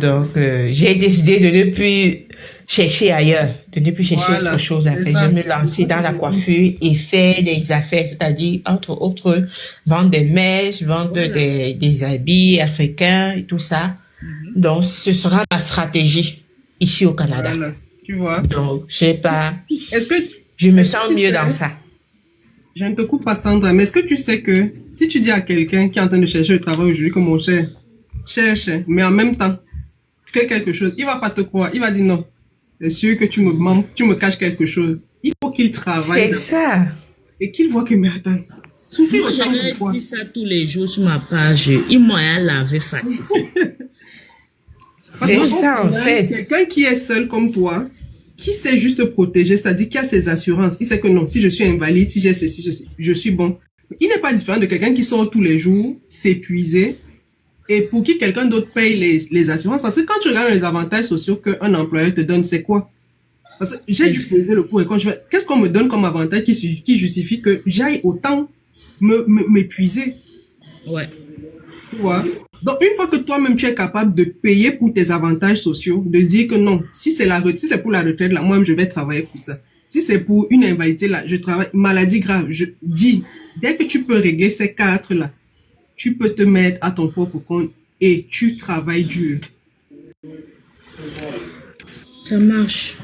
Donc, j'ai décidé de ne plus chercher ailleurs, de ne plus chercher Voilà, autre chose à c'est faire. ça. Je me lancer dans la coiffure et faire des affaires, c'est-à-dire, entre autres, vendre des mèches, vendre des habits africains et tout ça. Donc, ce sera ma stratégie ici au Canada. Voilà, tu vois. Donc, je sais pas, Est-ce que je me est-ce que sens tu mieux sais- dans ça. Je ne te coupe pas, Sandra, mais est-ce que tu sais que si tu dis à quelqu'un qui est en train de chercher le travail aujourd'hui que mon cher, cherche, mais en même temps, crée quelque chose, il va pas te croire, il va dire non. C'est sûr que tu me mens, tu me caches quelque chose. Il faut qu'il travaille C'est ça. et qu'il voit que, mais attends, souffrir Moi, autant j'avais pourquoi? dit ça tous les jours sur ma page. Ils m'ont lavé fatigué. Parce C'est qu'au ça, en final, fait. quelqu'un qui est seul comme toi, qui sait juste protéger, c'est-à-dire qui a ses assurances, il sait que non, si je suis invalide, si j'ai ceci, je suis bon. Il n'est pas différent de quelqu'un qui sort tous les jours, s'épuiser, et pour qui quelqu'un d'autre paye les assurances. Parce que quand tu regardes les avantages sociaux qu'un employeur te donne, c'est quoi? Parce que j'ai dû peser le pour et contre. Qu'est-ce qu'on me donne comme avantage qui justifie que j'aille autant m'épuiser? Ouais. Tu vois? Donc, une fois que toi-même tu es capable de payer pour tes avantages sociaux, de dire que non, si c'est pour la retraite, là, moi-même, je vais travailler pour ça. Si c'est pour une invalidité, là, je travaille, maladie grave, je vis. Dès que tu peux régler ces 4 là, tu peux te mettre à ton propre compte et tu travailles dur. Ça marche.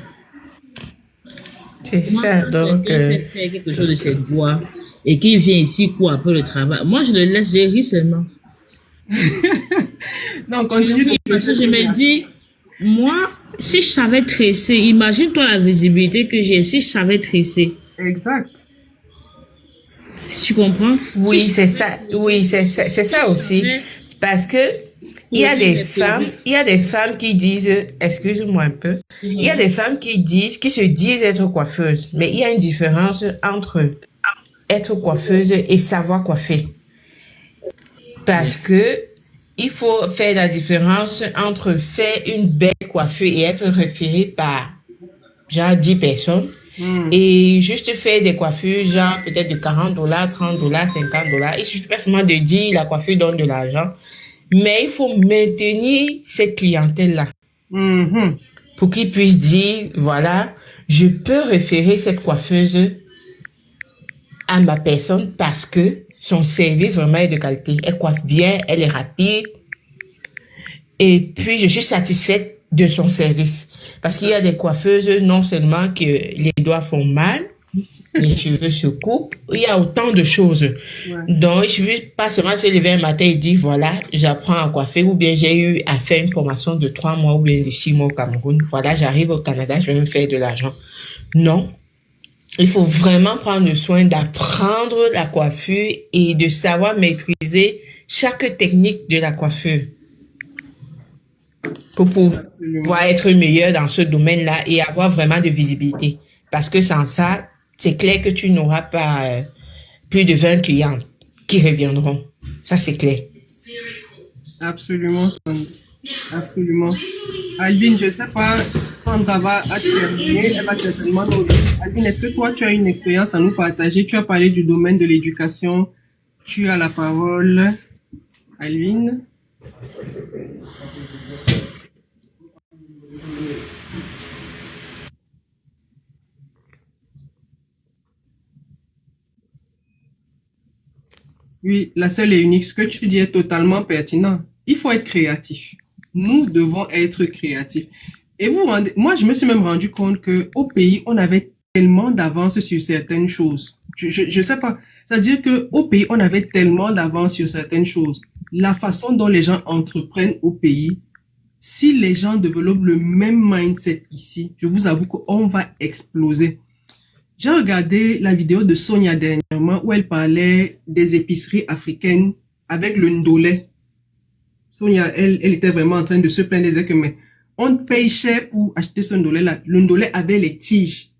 C'est Moi, ça. quand Donc, quelqu'un sait faire quelque chose de ses doigts et qu'il vient ici pour après le travail, moi, je le laisse gérer seulement. Non, continue de Parce que je me dis, moi, si je savais tresser, imagine-toi la visibilité que j'ai si je savais tresser. Exact. Tu comprends? oui, Si je c'est savais ça. tresser, Oui, c'est ça aussi. savais Parce que il y a poser des mes femmes, perruques. il y a des femmes qui disent, excuse-moi un peu, il y a des femmes qui se disent être coiffeuses, mais il y a une différence entre être coiffeuse et savoir coiffer. Parce que il faut faire la différence entre faire une belle coiffure et être référé par genre 10 personnes et juste faire des coiffures genre peut-être de $40, $30, $50. Il suffit pas seulement de dire la coiffure donne de l'argent, mais il faut maintenir cette clientèle-là Mhm. pour qu'ils puissent dire, voilà, je peux référer cette coiffeuse à ma personne parce que son service vraiment est de qualité. Elle coiffe bien, elle est rapide. Et puis, je suis satisfaite de son service. Parce qu'il y a des coiffeuses, non seulement que les doigts font mal, les cheveux se coupent, il y a autant de choses. Donc, il suffit pas seulement de se lever un matin et dire, voilà, j'apprends à coiffer, ou bien j'ai eu à faire une formation de 3 mois ou bien de 6 mois au Cameroun. Voilà, j'arrive au Canada, je vais me faire de l'argent. Non. Il faut vraiment prendre soin d'apprendre la coiffure et de savoir maîtriser chaque technique de la coiffure pour pouvoir être meilleur dans ce domaine-là et avoir vraiment de visibilité. Parce que sans ça, c'est clair que tu n'auras pas plus de 20 clients qui reviendront. Ça, c'est clair. Absolument, Sandra. Absolument. Albine, je ne sais pas, Sandra va terminer, elle va certainement nous dire. Albine, est-ce que toi, tu as une expérience à nous partager? Tu as parlé du domaine de l'éducation. Tu as la parole. Albine? Oui, la seule et unique, ce que tu dis est totalement pertinent. Il faut être créatif. Nous devons être créatifs. Et moi, je me suis même rendu compte que au pays, on avait tellement d'avance sur certaines choses. Je sais pas. C'est-à-dire que au pays, on avait tellement d'avance sur certaines choses. La façon dont les gens entreprennent au pays, si les gens développent le même mindset ici, je vous avoue qu'on va exploser. J'ai regardé la vidéo de Sonia dernièrement où elle parlait des épiceries africaines avec le ndolé. Sonia, elle était vraiment en train de se plaindre, elle disait que mais on paye cher pour acheter ce ndolé là. Le ndolé avait les tiges.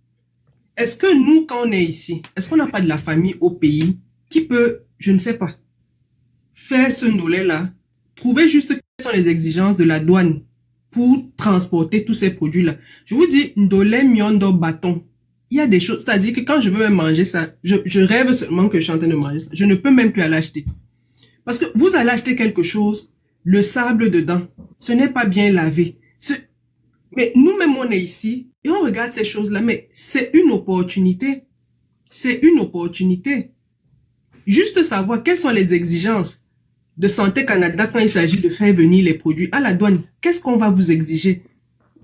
Est-ce que nous, quand on est ici, est-ce qu'on n'a pas de la famille au pays qui peut, je ne sais pas, faire ce ndolé là, trouver juste quelles sont les exigences de la douane pour transporter tous ces produits là. Je vous dis, ndolé miondo bâton. Il y a des choses, c'est-à-dire que quand je veux même manger ça, je rêve seulement que je suis en train de manger ça. Je ne peux même plus aller acheter. Parce que vous allez acheter quelque chose, le sable dedans, ce n'est pas bien lavé. Mais nous-mêmes, on est ici et on regarde ces choses-là, mais c'est une opportunité. C'est une opportunité. Juste savoir quelles sont les exigences de Santé Canada quand il s'agit de faire venir les produits à la douane. Qu'est-ce qu'on va vous exiger?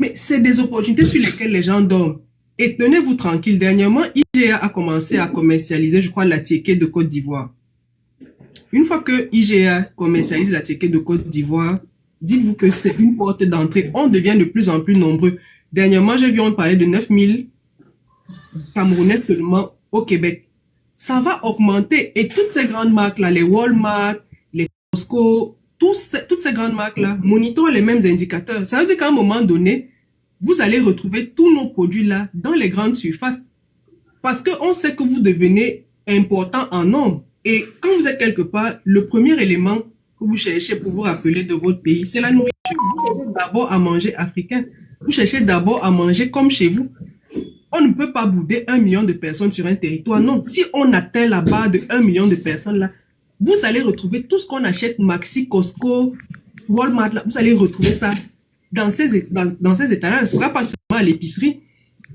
Mais c'est des opportunités sur lesquelles les gens dorment. Et tenez-vous tranquille, dernièrement, IGA a commencé à commercialiser, je crois, la ticket de Côte d'Ivoire. Une fois que IGA commercialise la ticket de Côte d'Ivoire, dites-vous que c'est une porte d'entrée. On devient de plus en plus nombreux. Dernièrement, j'ai vu on parlait de 9000 Camerounais seulement au Québec. Ça va augmenter. Et toutes ces grandes marques-là, les Walmart, les Costco, toutes ces grandes marques-là monitorent les mêmes indicateurs. Ça veut dire qu'à un moment donné, vous allez retrouver tous nos produits-là dans les grandes surfaces. Parce qu'on sait que vous devenez important en nombre. Et quand vous êtes quelque part, le premier élément que vous cherchez pour vous rappeler de votre pays, c'est la nourriture. Vous cherchez d'abord à manger africain. Vous cherchez d'abord à manger comme chez vous. On ne peut pas bouder 1 million de personnes sur un territoire. Non, si on atteint la barre de 1 million de personnes là, vous allez retrouver tout ce qu'on achète, Maxi, Costco, Walmart, là, vous allez retrouver ça dans ces étalages. Ce ne sera pas seulement à l'épicerie.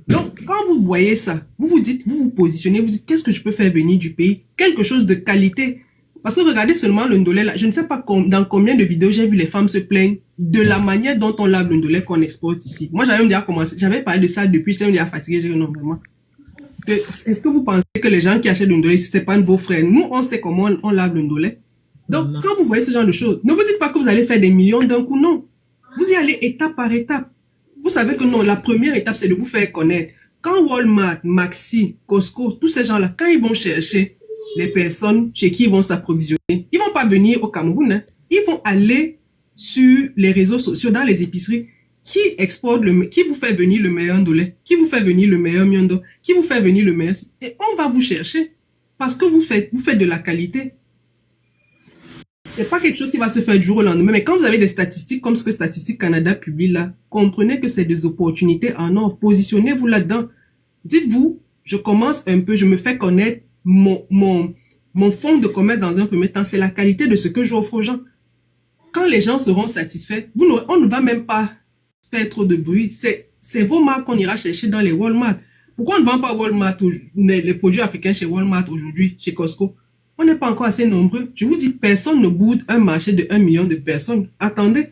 Donc, quand vous voyez ça, vous vous dites, vous vous positionnez, vous dites, qu'est-ce que je peux faire venir du pays? Quelque chose de qualité. Parce que regardez seulement le ndolé là. Je ne sais pas dans combien de vidéos j'ai vu les femmes se plaindre de la manière dont on lave le ndolé qu'on exporte ici. Moi, j'avais déjà commencé, j'avais parlé de ça depuis, j'étais déjà fatiguée, j'ai dit non, vraiment. Est-ce que vous pensez que les gens qui achètent le ndolé, c'est pas vos frères? Nous, on sait comment on lave le ndolé. Donc, quand vous voyez ce genre de choses, ne vous dites pas que vous allez faire des millions d'un coup, non. Vous y allez étape par étape. Vous savez que non, la première étape, c'est de vous faire connaître. Quand Walmart, Maxi, Costco, tous ces gens-là, quand ils vont chercher les personnes chez qui ils vont s'approvisionner, ils vont pas venir au Cameroun, hein. Ils vont aller sur les réseaux sociaux, dans les épiceries, qui exporte qui vous fait venir le meilleur ndolé, qui vous fait venir le meilleur miondo, qui vous fait venir le meilleur, et on va vous chercher. Parce que vous faites de la qualité. C'est pas quelque chose qui va se faire du jour au lendemain, mais quand vous avez des statistiques comme ce que Statistique Canada publie là, comprenez que c'est des opportunités en or. Positionnez-vous là-dedans. Dites-vous, je commence un peu, je me fais connaître, mon fonds de commerce dans un premier temps, c'est la qualité de ce que j'offre aux gens. Quand les gens seront satisfaits, on ne va même pas faire trop de bruit. C'est vos marques qu'on ira chercher dans les Walmart. Pourquoi on ne vend pas Walmart, les produits africains chez Walmart aujourd'hui, chez Costco? On n'est pas encore assez nombreux. Je vous dis, personne ne boude un marché de 1 million de personnes. Attendez,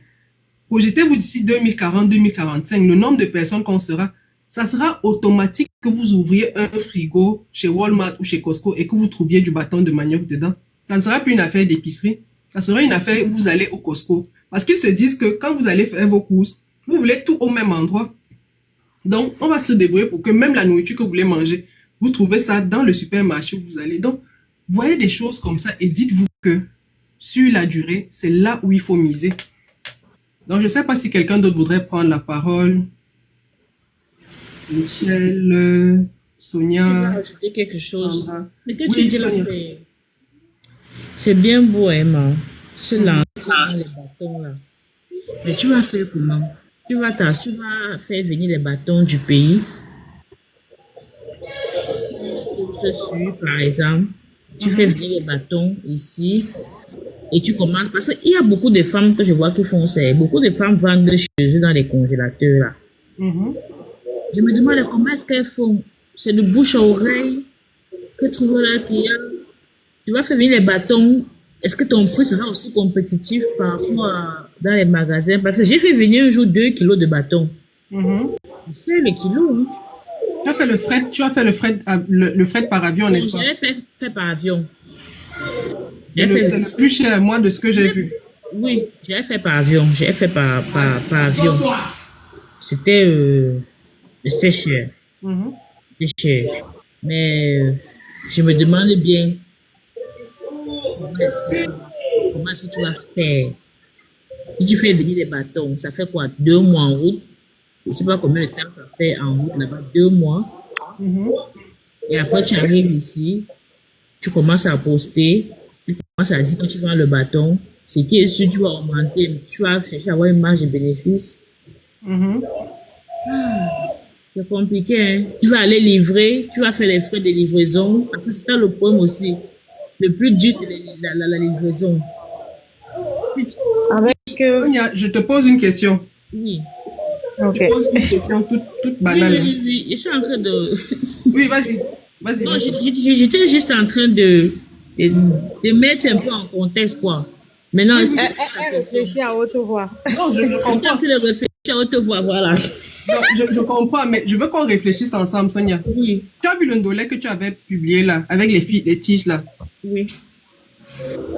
projetez-vous d'ici 2040-2045, le nombre de personnes qu'on sera, ça sera automatique que vous ouvriez un frigo chez Walmart ou chez Costco et que vous trouviez du bâton de manioc dedans. Ça ne sera plus une affaire d'épicerie. Ça sera une affaire où vous allez au Costco. Parce qu'ils se disent que quand vous allez faire vos courses, vous voulez tout au même endroit. Donc, on va se débrouiller pour que même la nourriture que vous voulez manger, vous trouvez ça dans le supermarché où vous allez. Donc, voyez des choses comme ça et dites-vous que sur la durée, c'est là où il faut miser. Donc, je ne sais pas si quelqu'un d'autre voudrait prendre la parole. Michel, Sonia. Je vais rajouter quelque chose. Sandra. Mais que Oui, tu dis là, Sonia. c'est bien beau, Emma. Se lancer dans les bâtons là. Mais tu vas faire comment? Tu vas faire venir les bâtons du pays. Ce sur, par exemple, tu fais venir les bâtons ici et tu commences. Parce qu'il y a beaucoup de femmes que je vois qui font ça. Beaucoup de femmes vendent chez eux dans les congélateurs là. Mhm. Je me demande comment est-ce qu'elles font. C'est de bouche à oreille que trouvent leurs clients. tu vas faire venir les bâtons. Est-ce que ton prix sera aussi compétitif par rapport dans les magasins? Parce que j'ai fait venir un jour 2 kilos de bâtons. C'est le kilo. Hein. Tu as fait le fret par avion, n'est-ce pas? J'ai fait par avion. C'est le plus cher, moi, de ce que j'ai vu. Oui, j'ai fait par avion. J'ai fait par avion. C'était cher. C'était cher. Mais je me demande bien comment est-ce que tu vas faire. Si tu fais venir des bâtons, ça fait quoi? 2 mois en route? Je ne sais pas combien de temps ça fait en route là-bas. 2 mois. Et après, tu arrives ici, tu commences à poster, tu commences à dire que tu vends le bâton. Ce qui est sûr, tu vas augmenter, tu vas chercher à avoir une marge de bénéfice. C'est compliqué, hein? Tu vas aller livrer, tu vas faire les frais de livraison. Parce que c'est ça le problème aussi. Le plus dur, c'est la livraison. Sonia, je te pose une question. Oui. Ok. Je pose une question toute banale. Oui, je suis en train de... Oui, vas-y. Non, j'étais juste en train de mettre un peu en contexte, quoi. Maintenant, Elle réfléchit à haute voix. Non, je j'étais en comprends. train de réfléchir à haute voix, voilà. Non, je comprends, mais je veux qu'on réfléchisse ensemble, Sonia. Oui, Tu as vu le ndolé que tu avais publié là, avec les tiges là? oui.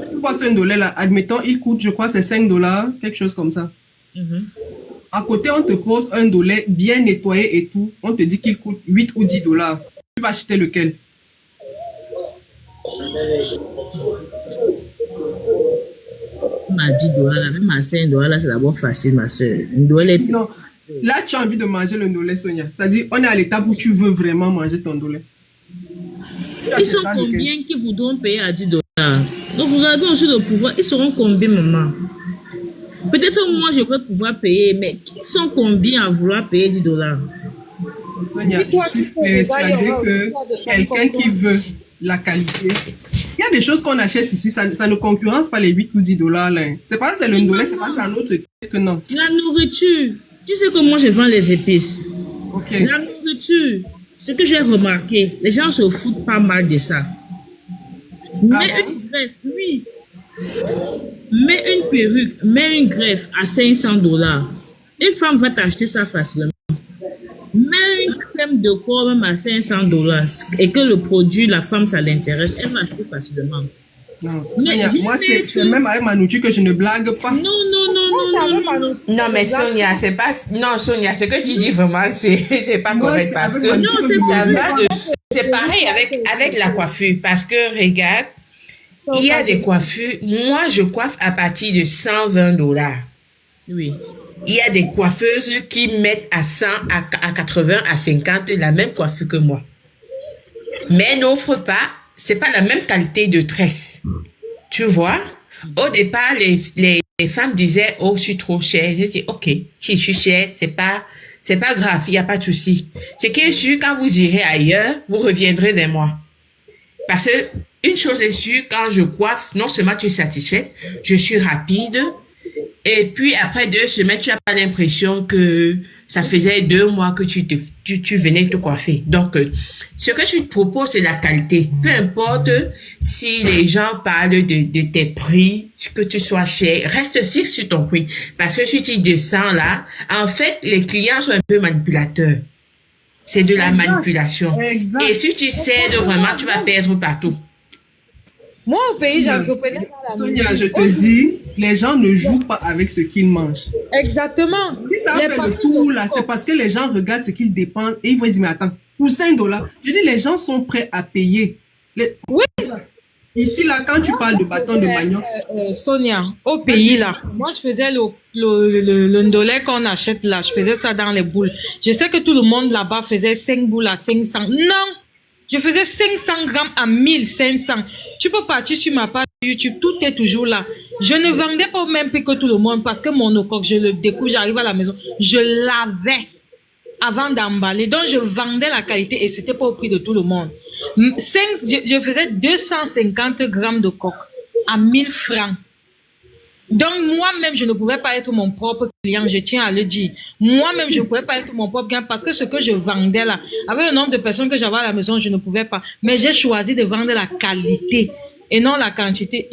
Tu vois ce ndolé là, admettons, il coûte, je crois, c'est $5, quelque chose comme ça. À côté, on te pose un ndolé bien nettoyé et tout. On te dit qu'il coûte 8 ou $10. Tu vas acheter lequel? On m'a dit $10, même à $5, là, c'est d'abord facile, ma soeur. Non, là, tu as envie de manger le ndolé, Sonia. C'est-à-dire, on est à l'étape où tu veux vraiment manger ton ndolé. Ils sont combien qui voudront payer à $10? Donc, regardons aussi le pouvoir. Ils seront combien, maman? Peut-être moi, je vais pouvoir payer, mais ils sont combien à vouloir payer $10? Sonia, je suis persuadée que quelqu'un qui veut la qualité, il y a des choses qu'on achète ici, ça ne concurrence pas les 8 ou $10 là. C'est pas c'est le ndolé, c'est pas un autre truc que non. La nourriture. Tu sais que moi, je vends les épices. Ok. La nourriture. Ce que j'ai remarqué, les gens se foutent pas mal de ça. Mais une greffe, oui. Mais une perruque, mais une greffe à $500. Une femme va t'acheter ça facilement. Mais une crème de corps même à $500 et que le produit, la femme, ça l'intéresse, elle va acheter facilement. Non, Sonia, moi, c'est même avec ma nourriture que je ne blague pas. Non. Non, mais Sonia, c'est pas. Non, Sonia, ce que tu dis vraiment, c'est pas Moi, correct c'est parce avec que ma nourriture que je ça ne va blague de. pas. C'est pareil avec la coiffure parce que regarde, il y a des coiffures. Moi, je coiffe à partir de $120. Oui. Il y a des coiffeuses qui mettent à 100, à 80, à 50 la même coiffure que moi. Mais elles n'offrent pas, c'est pas la même qualité de tresse. Tu vois? Au départ, les femmes disaient, oh, je suis trop chère. J'ai dit, ok, si je suis chère, c'est pas grave, il n'y a pas de souci. C'est que je suis, quand vous irez ailleurs, vous reviendrez vers moi. Parce que, une chose est sûre, quand je coiffe, non seulement tu es satisfaite, je suis rapide, et puis après 2 semaines, tu n'as pas l'impression que ça faisait 2 mois que tu venais te coiffer. Donc, ce que je te propose, c'est la qualité. Peu importe si les gens parlent de tes prix, que tu sois cher, reste fixe sur ton prix. Parce que si tu descends là, en fait, les clients sont un peu manipulateurs. C'est de la manipulation. Exact. Et si tu cèdes vraiment, tu vas perdre partout. Moi, au pays, j'entreprenais pas la Sonia, musique. je te dis, les gens ne jouent pas avec ce qu'ils mangent. Exactement. Si ça Les fait le patrons tour sont là, c'est parce que les gens regardent ce qu'ils dépensent et ils vont dire, mais attends, pour $5, je dis, les gens sont prêts à payer. Oui. Ici, là, quand tu parles de bâton de manioc, Sonia, au pays là, moi je faisais le ndolé qu'on achète là, je faisais ça dans les boules. Je sais que tout le monde là-bas faisait 5 boules à 500. Non, je faisais 500 grammes à 1500. Tu peux partir sur ma page YouTube, tout est toujours là. Je ne vendais pas au même prix que tout le monde parce que mon coq, je le découpe, j'arrive à la maison, je lavais avant d'emballer. Donc je vendais la qualité et c'était pas au prix de tout le monde. Je faisais 250 grammes de coque à 1000 francs. Donc, moi-même, je ne pouvais pas être mon propre client, je tiens à le dire. Moi-même, je ne pouvais pas être mon propre client parce que ce que je vendais là, avec le nombre de personnes que j'avais à la maison, je ne pouvais pas. Mais j'ai choisi de vendre la qualité. et non la quantité.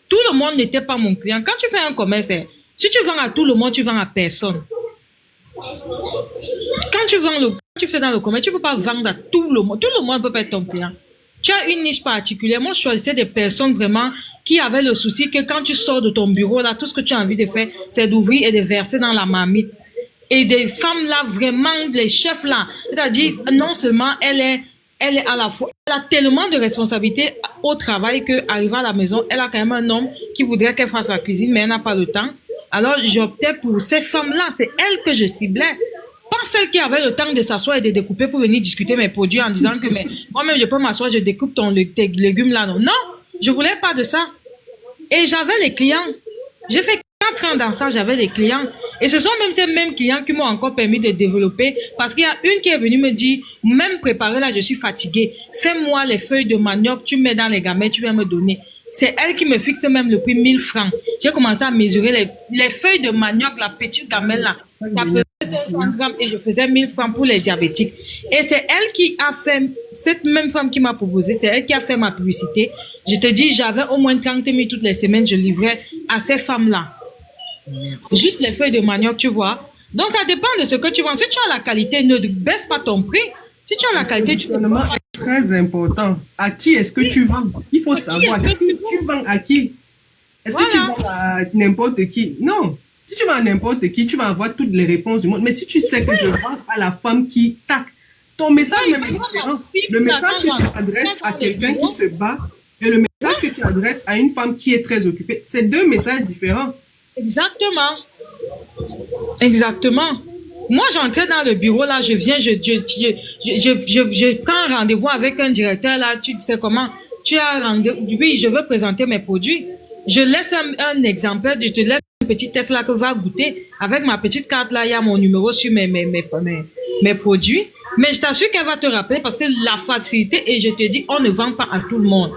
Tout le monde n'était pas mon client. Quand tu fais un commerce, si tu vends à tout le monde, tu vends à personne. Quand tu fais dans le commerce, tu ne peux pas vendre à tout le monde. Tout le monde ne peut pas être ton client. Tu as une niche particulière. Moi, je choisissais des personnes vraiment qui avaient le souci que quand tu sors de ton bureau, là, tout ce que tu as envie de faire, c'est d'ouvrir et de verser dans la marmite. Et des femmes là, vraiment, les chefs là, c'est-à-dire, non seulement elle est à la fois, elle a tellement de responsabilités au travail qu'arrivant à la maison, elle a quand même un homme qui voudrait qu'elle fasse la cuisine, mais elle n'a pas le temps. Alors, j'optais pour ces femmes-là. C'est elles que je ciblais. Pas celles qui avaient le temps de s'asseoir et de découper pour venir discuter mes produits en disant que mais moi-même, je peux m'asseoir, je découpe tes légumes là. Non, je voulais pas de ça. Et j'avais les clients. J'ai fait 4 ans dans ça, j'avais des clients. Et ce sont même ces mêmes clients qui m'ont encore permis de développer. Parce qu'il y a une qui est venue me dire, même préparée là, je suis fatiguée. Fais-moi les feuilles de manioc, tu mets dans les gamelles, tu viens me donner. C'est elle qui me fixe même le prix 1000 francs. J'ai commencé à mesurer les feuilles de manioc, la petite gamelle là. Ça pesait 500 grammes et je faisais 1000 francs pour les diabétiques. Et c'est elle qui a fait, cette même femme qui m'a proposé, c'est elle qui a fait ma publicité. Je te dis, j'avais au moins 30 000 toutes les semaines, je livrais à ces femmes-là. Juste les feuilles de manioc, tu vois. Donc ça dépend de ce que tu vends. Si tu as la qualité, ne baisse pas ton prix. Si tu as la qualité, tu peux pas. C'est très important. À qui est-ce que tu vends? Il faut savoir qui tu vends à qui. Est-ce que tu vends à n'importe qui? Non. Si tu vends à n'importe qui, tu vas avoir toutes les réponses du monde. Mais si tu sais que je vends à la femme qui tac, ton message même est différent. Le message que tu adresses à quelqu'un qui se bat et le message que tu adresses à une femme qui est très occupée, c'est 2 messages différents. Exactement. Exactement. Moi, j'entrais dans le bureau, là, je viens, je prends rendez-vous avec un directeur, là, tu sais comment, tu as rendez-vous, oui, je veux présenter mes produits. Je laisse un exemplaire, je te laisse un petit test là que va goûter. Avec ma petite carte là, il y a mon numéro sur mes produits. Mais je t'assure qu'elle va te rappeler parce que la facilité, et je te dis, on ne vend pas à tout le monde.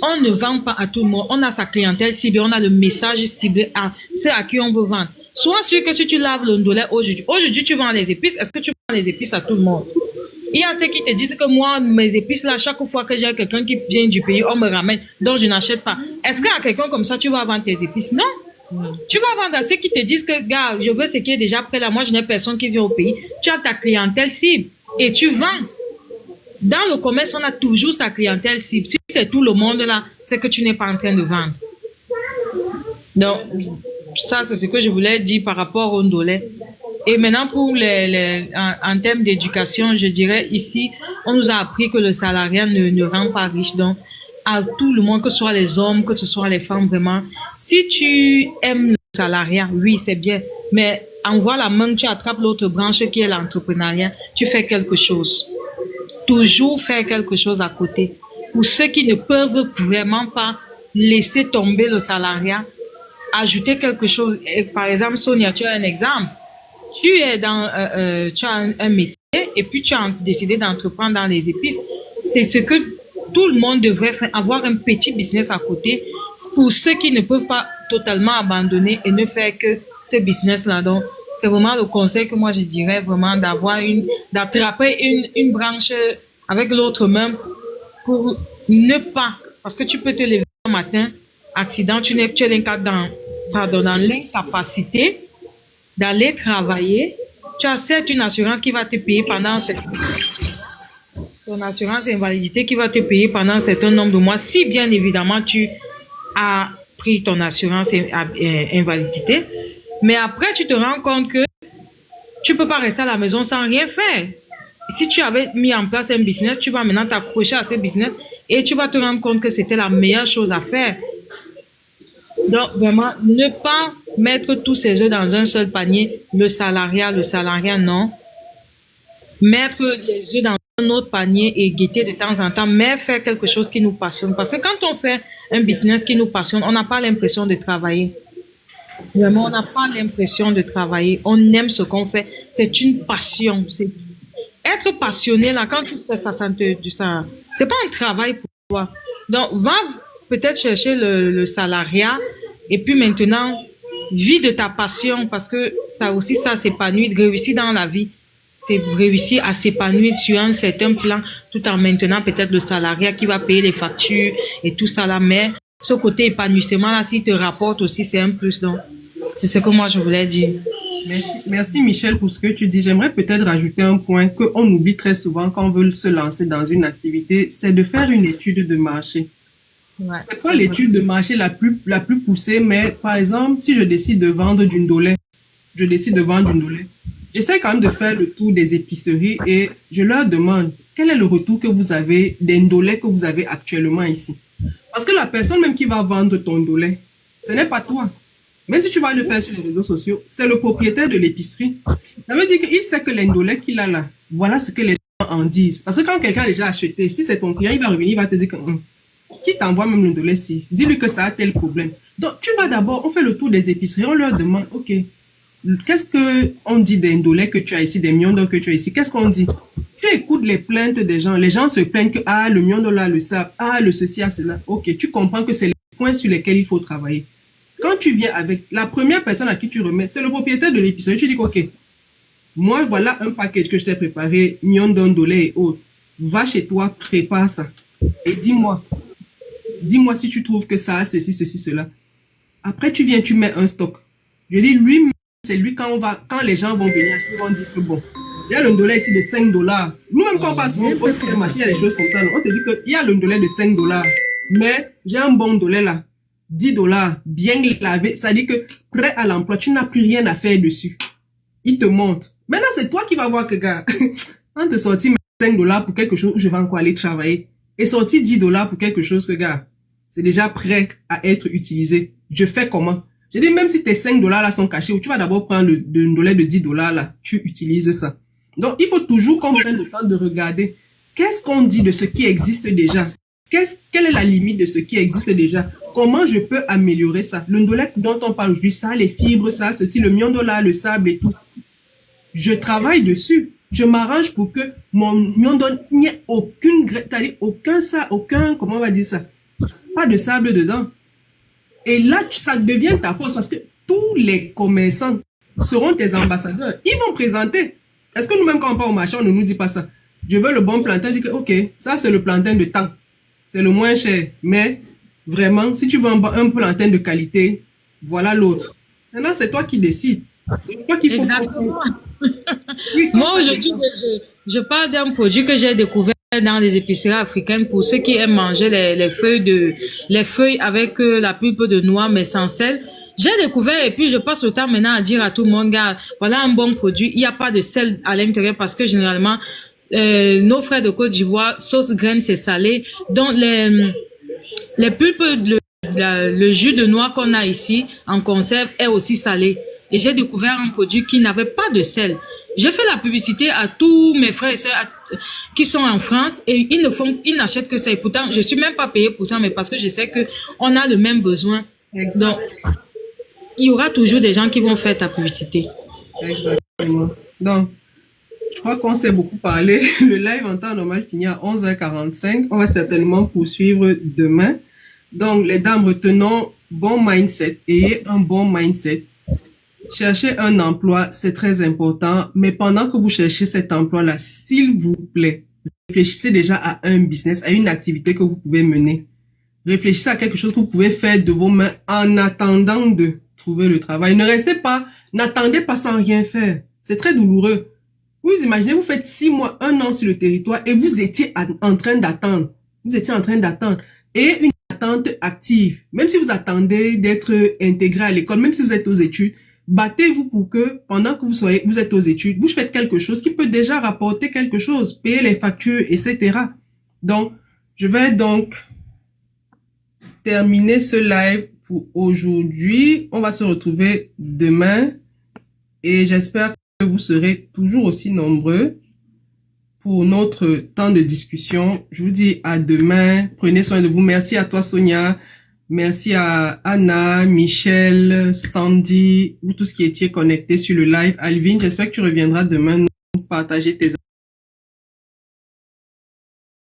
On ne vend pas à tout le monde. On a sa clientèle ciblée, on a le message ciblé à ceux à qui on veut vendre. Sois sûr que si tu laves le ndolé aujourd'hui tu vends les épices, est-ce que tu vends les épices à tout le monde? Il y a ceux qui te disent que moi, mes épices là, chaque fois que j'ai quelqu'un qui vient du pays, on me ramène, donc je n'achète pas. Est-ce qu'à quelqu'un comme ça, tu vas vendre tes épices? Non. Tu vas vendre à ceux qui te disent que, gars, je veux ce qui est déjà prêt là, moi je n'ai personne qui vient au pays. Tu as ta clientèle cible et tu vends. Dans le commerce, on a toujours sa clientèle cible. Si c'est tout le monde là, c'est que tu n'es pas en train de vendre. Donc, ça, c'est ce que je voulais dire par rapport au ndolé. Et maintenant, pour en termes d'éducation, je dirais ici, on nous a appris que le salariat ne rend pas riche. Donc, à tout le monde, que ce soit les hommes, que ce soit les femmes, vraiment, si tu aimes le salariat, oui, c'est bien. Mais envoie la main, tu attrapes l'autre branche qui est l'entrepreneuriat, tu fais quelque chose. Toujours faire quelque chose à côté. Pour ceux qui ne peuvent vraiment pas laisser tomber le salariat, ajouter quelque chose. Et par exemple, Sonia, tu as un exemple. Tu es tu as un métier et puis tu as décidé d'entreprendre dans les épices. C'est ce que tout le monde devrait faire, avoir un petit business à côté pour ceux qui ne peuvent pas totalement abandonner et ne faire que ce business-là. Donc, c'est vraiment le conseil que moi je dirais vraiment d'attraper une branche avec l'autre main pour ne pas, parce que tu peux te lever un matin, accident, tu es dans l'incapacité d'aller travailler. Tu as certes une assurance qui va te payer pendant ton assurance invalidité qui va te payer pendant un certain nombre de mois, si bien évidemment tu as pris ton assurance invalidité. Mais après, tu te rends compte que tu peux pas rester à la maison sans rien faire. Si tu avais mis en place un business, tu vas maintenant t'accrocher à ce business et tu vas te rendre compte que c'était la meilleure chose à faire. Donc, vraiment, ne pas mettre tous ses œufs dans un seul panier. Le salariat, non. Mettre les œufs dans un autre panier et guetter de temps en temps, mais faire quelque chose qui nous passionne. Parce que quand on fait un business qui nous passionne, on n'a pas l'impression de travailler. Vraiment, on n'a pas l'impression de travailler. On aime ce qu'on fait. C'est une passion. Être passionné, là, quand tu fais ça, c'est pas un travail pour toi. Donc, va peut-être chercher le salariat et puis maintenant, vis de ta passion parce que ça aussi, ça s'épanouit, réussir dans la vie. C'est réussir à s'épanouir sur un certain plan tout en maintenant peut-être le salariat qui va payer les factures et tout ça là, mais ce côté épanouissement là, s'il te rapporte aussi, c'est un plus. Donc, c'est ce que moi je voulais dire. Merci Michel pour ce que tu dis. J'aimerais peut-être rajouter un point qu'on oublie très souvent quand on veut se lancer dans une activité, c'est de faire une étude de marché. Ouais. C'est pas l'étude de marché la plus poussée, mais par exemple, si je décide de vendre du ndolé, j'essaie quand même de faire le tour des épiceries et je leur demande quel est le retour que vous avez des ndolés que vous avez actuellement ici. Parce que la personne même qui va vendre ton ndolé, ce n'est pas toi. Même si tu vas le faire sur les réseaux sociaux, c'est le propriétaire de l'épicerie. Ça veut dire qu'il sait que les ndolés qu'il a là, voilà ce que les gens en disent. Parce que quand quelqu'un a déjà acheté, si c'est ton client, il va revenir, il va te dire que qui t'envoie même le ndolé si, dis-lui que ça a tel problème. Donc tu vas d'abord, on fait le tour des épiceries, on leur demande, ok, qu'est-ce que on dit des ndolés que tu as ici, des miondors que tu as ici, qu'est-ce qu'on dit? Tu écoutes les plaintes des gens, les gens se plaignent que ah le miondor là, le sable, ah le ceci, ah cela. Ok, tu comprends que c'est les points sur lesquels il faut travailler. Quand tu viens avec la première personne à qui tu remets, c'est le propriétaire de l'épicerie. Tu dis ok, moi voilà un package que je t'ai préparé, miondor, ndolé et autres. Va chez toi, prépare ça et dis-moi si tu trouves que ça a ceci, cela. Après tu viens, tu mets un stock. Je dis lui, c'est lui quand les gens vont venir, ils vont dire que bon, il y a le ndolé ici de $5. Nous-même quand on passe au supermarché, il y a des choses comme ça. On te dit qu'il y a le ndolé de $5, mais j'ai un bon ndolé là. $10, bien lavé, ça dit que prêt à l'emploi, tu n'as plus rien à faire dessus. Il te montre. Maintenant, c'est toi qui vas voir que, gars, on te sortit $5 pour quelque chose où je vais encore aller travailler, et sortir $10 pour quelque chose que, gars, c'est déjà prêt à être utilisé. Je fais comment? Je dis, même si tes $5 là sont cachés, ou tu vas d'abord prendre le ndolé de $10 là, tu utilises ça. Donc, il faut toujours qu'on prenne le temps de regarder qu'est-ce qu'on dit de ce qui existe déjà. Quelle est la limite de ce qui existe déjà? Comment je peux améliorer ça? Le ndolé dont on parle aujourd'hui, ça, les fibres, ça, ceci, le miondor là, le sable et tout. Je travaille dessus. Je m'arrange pour que mon miondor n'y ait aucune graisse, c'est-à-dire aucun, comment on va dire ça? Pas de sable dedans. Et là, ça devient ta force parce que tous les commerçants seront tes ambassadeurs. Ils vont présenter. Est-ce que nous-mêmes, quand on part au marché, on ne nous dit pas ça? Je veux le bon plantain. Je dis que, ok, ça, c'est le plantain de temps. C'est le moins cher. Mais, vraiment, si tu veux un plantain de qualité, voilà l'autre. Maintenant, c'est toi qui décides. C'est toi qui faut. Exactement. Moi, aujourd'hui, je parle d'un produit que j'ai découvert dans les épiceries africaines pour ceux qui aiment manger les feuilles avec la pulpe de noix, mais sans sel. J'ai découvert et puis je passe le temps maintenant à dire à tout le monde, gars, voilà un bon produit. Il n'y a pas de sel à l'intérieur parce que généralement, nos frères de Côte d'Ivoire, sauce graine, c'est salé. Donc, les pulpes, le jus de noix qu'on a ici en conserve est aussi salé. Et j'ai découvert un produit qui n'avait pas de sel. J'ai fait la publicité à tous mes frères et sœurs qui sont en France et ils n'achètent que ça. Et pourtant, je suis même pas payée pour ça, mais parce que je sais que on a le même besoin. Exactement. Donc, il y aura toujours des gens qui vont faire ta publicité. Exactement. Donc, je crois qu'on s'est beaucoup parlé. Le live en temps normal finit à 11h45. On va certainement poursuivre demain. Donc, les dames, retenons bon mindset. Ayez un bon mindset. Cherchez un emploi, c'est très important. Mais pendant que vous cherchez cet emploi-là, s'il vous plaît, réfléchissez déjà à un business, à une activité que vous pouvez mener. Réfléchissez à quelque chose que vous pouvez faire de vos mains en attendant de trouver le travail. N'attendez pas sans rien faire. C'est très douloureux. Vous imaginez, vous faites 6 mois, 1 an sur le territoire et vous étiez en train d'attendre. Vous étiez en train d'attendre. Et une attente active. Même si vous attendez d'être intégré à l'école, même si vous êtes aux études, battez-vous pour que pendant que vous êtes aux études, vous faites quelque chose qui peut déjà rapporter quelque chose, payer les factures, etc. Donc, je vais donc terminer ce live pour aujourd'hui. On va se retrouver demain et j'espère que vous serez toujours aussi nombreux pour notre temps de discussion. Je vous dis à demain. Prenez soin de vous. Merci à toi, Sonia. Merci à Anna, Michel, Sandy, vous tous qui étiez connectés sur le live. Alvin, j'espère que tu reviendras demain nous partager tes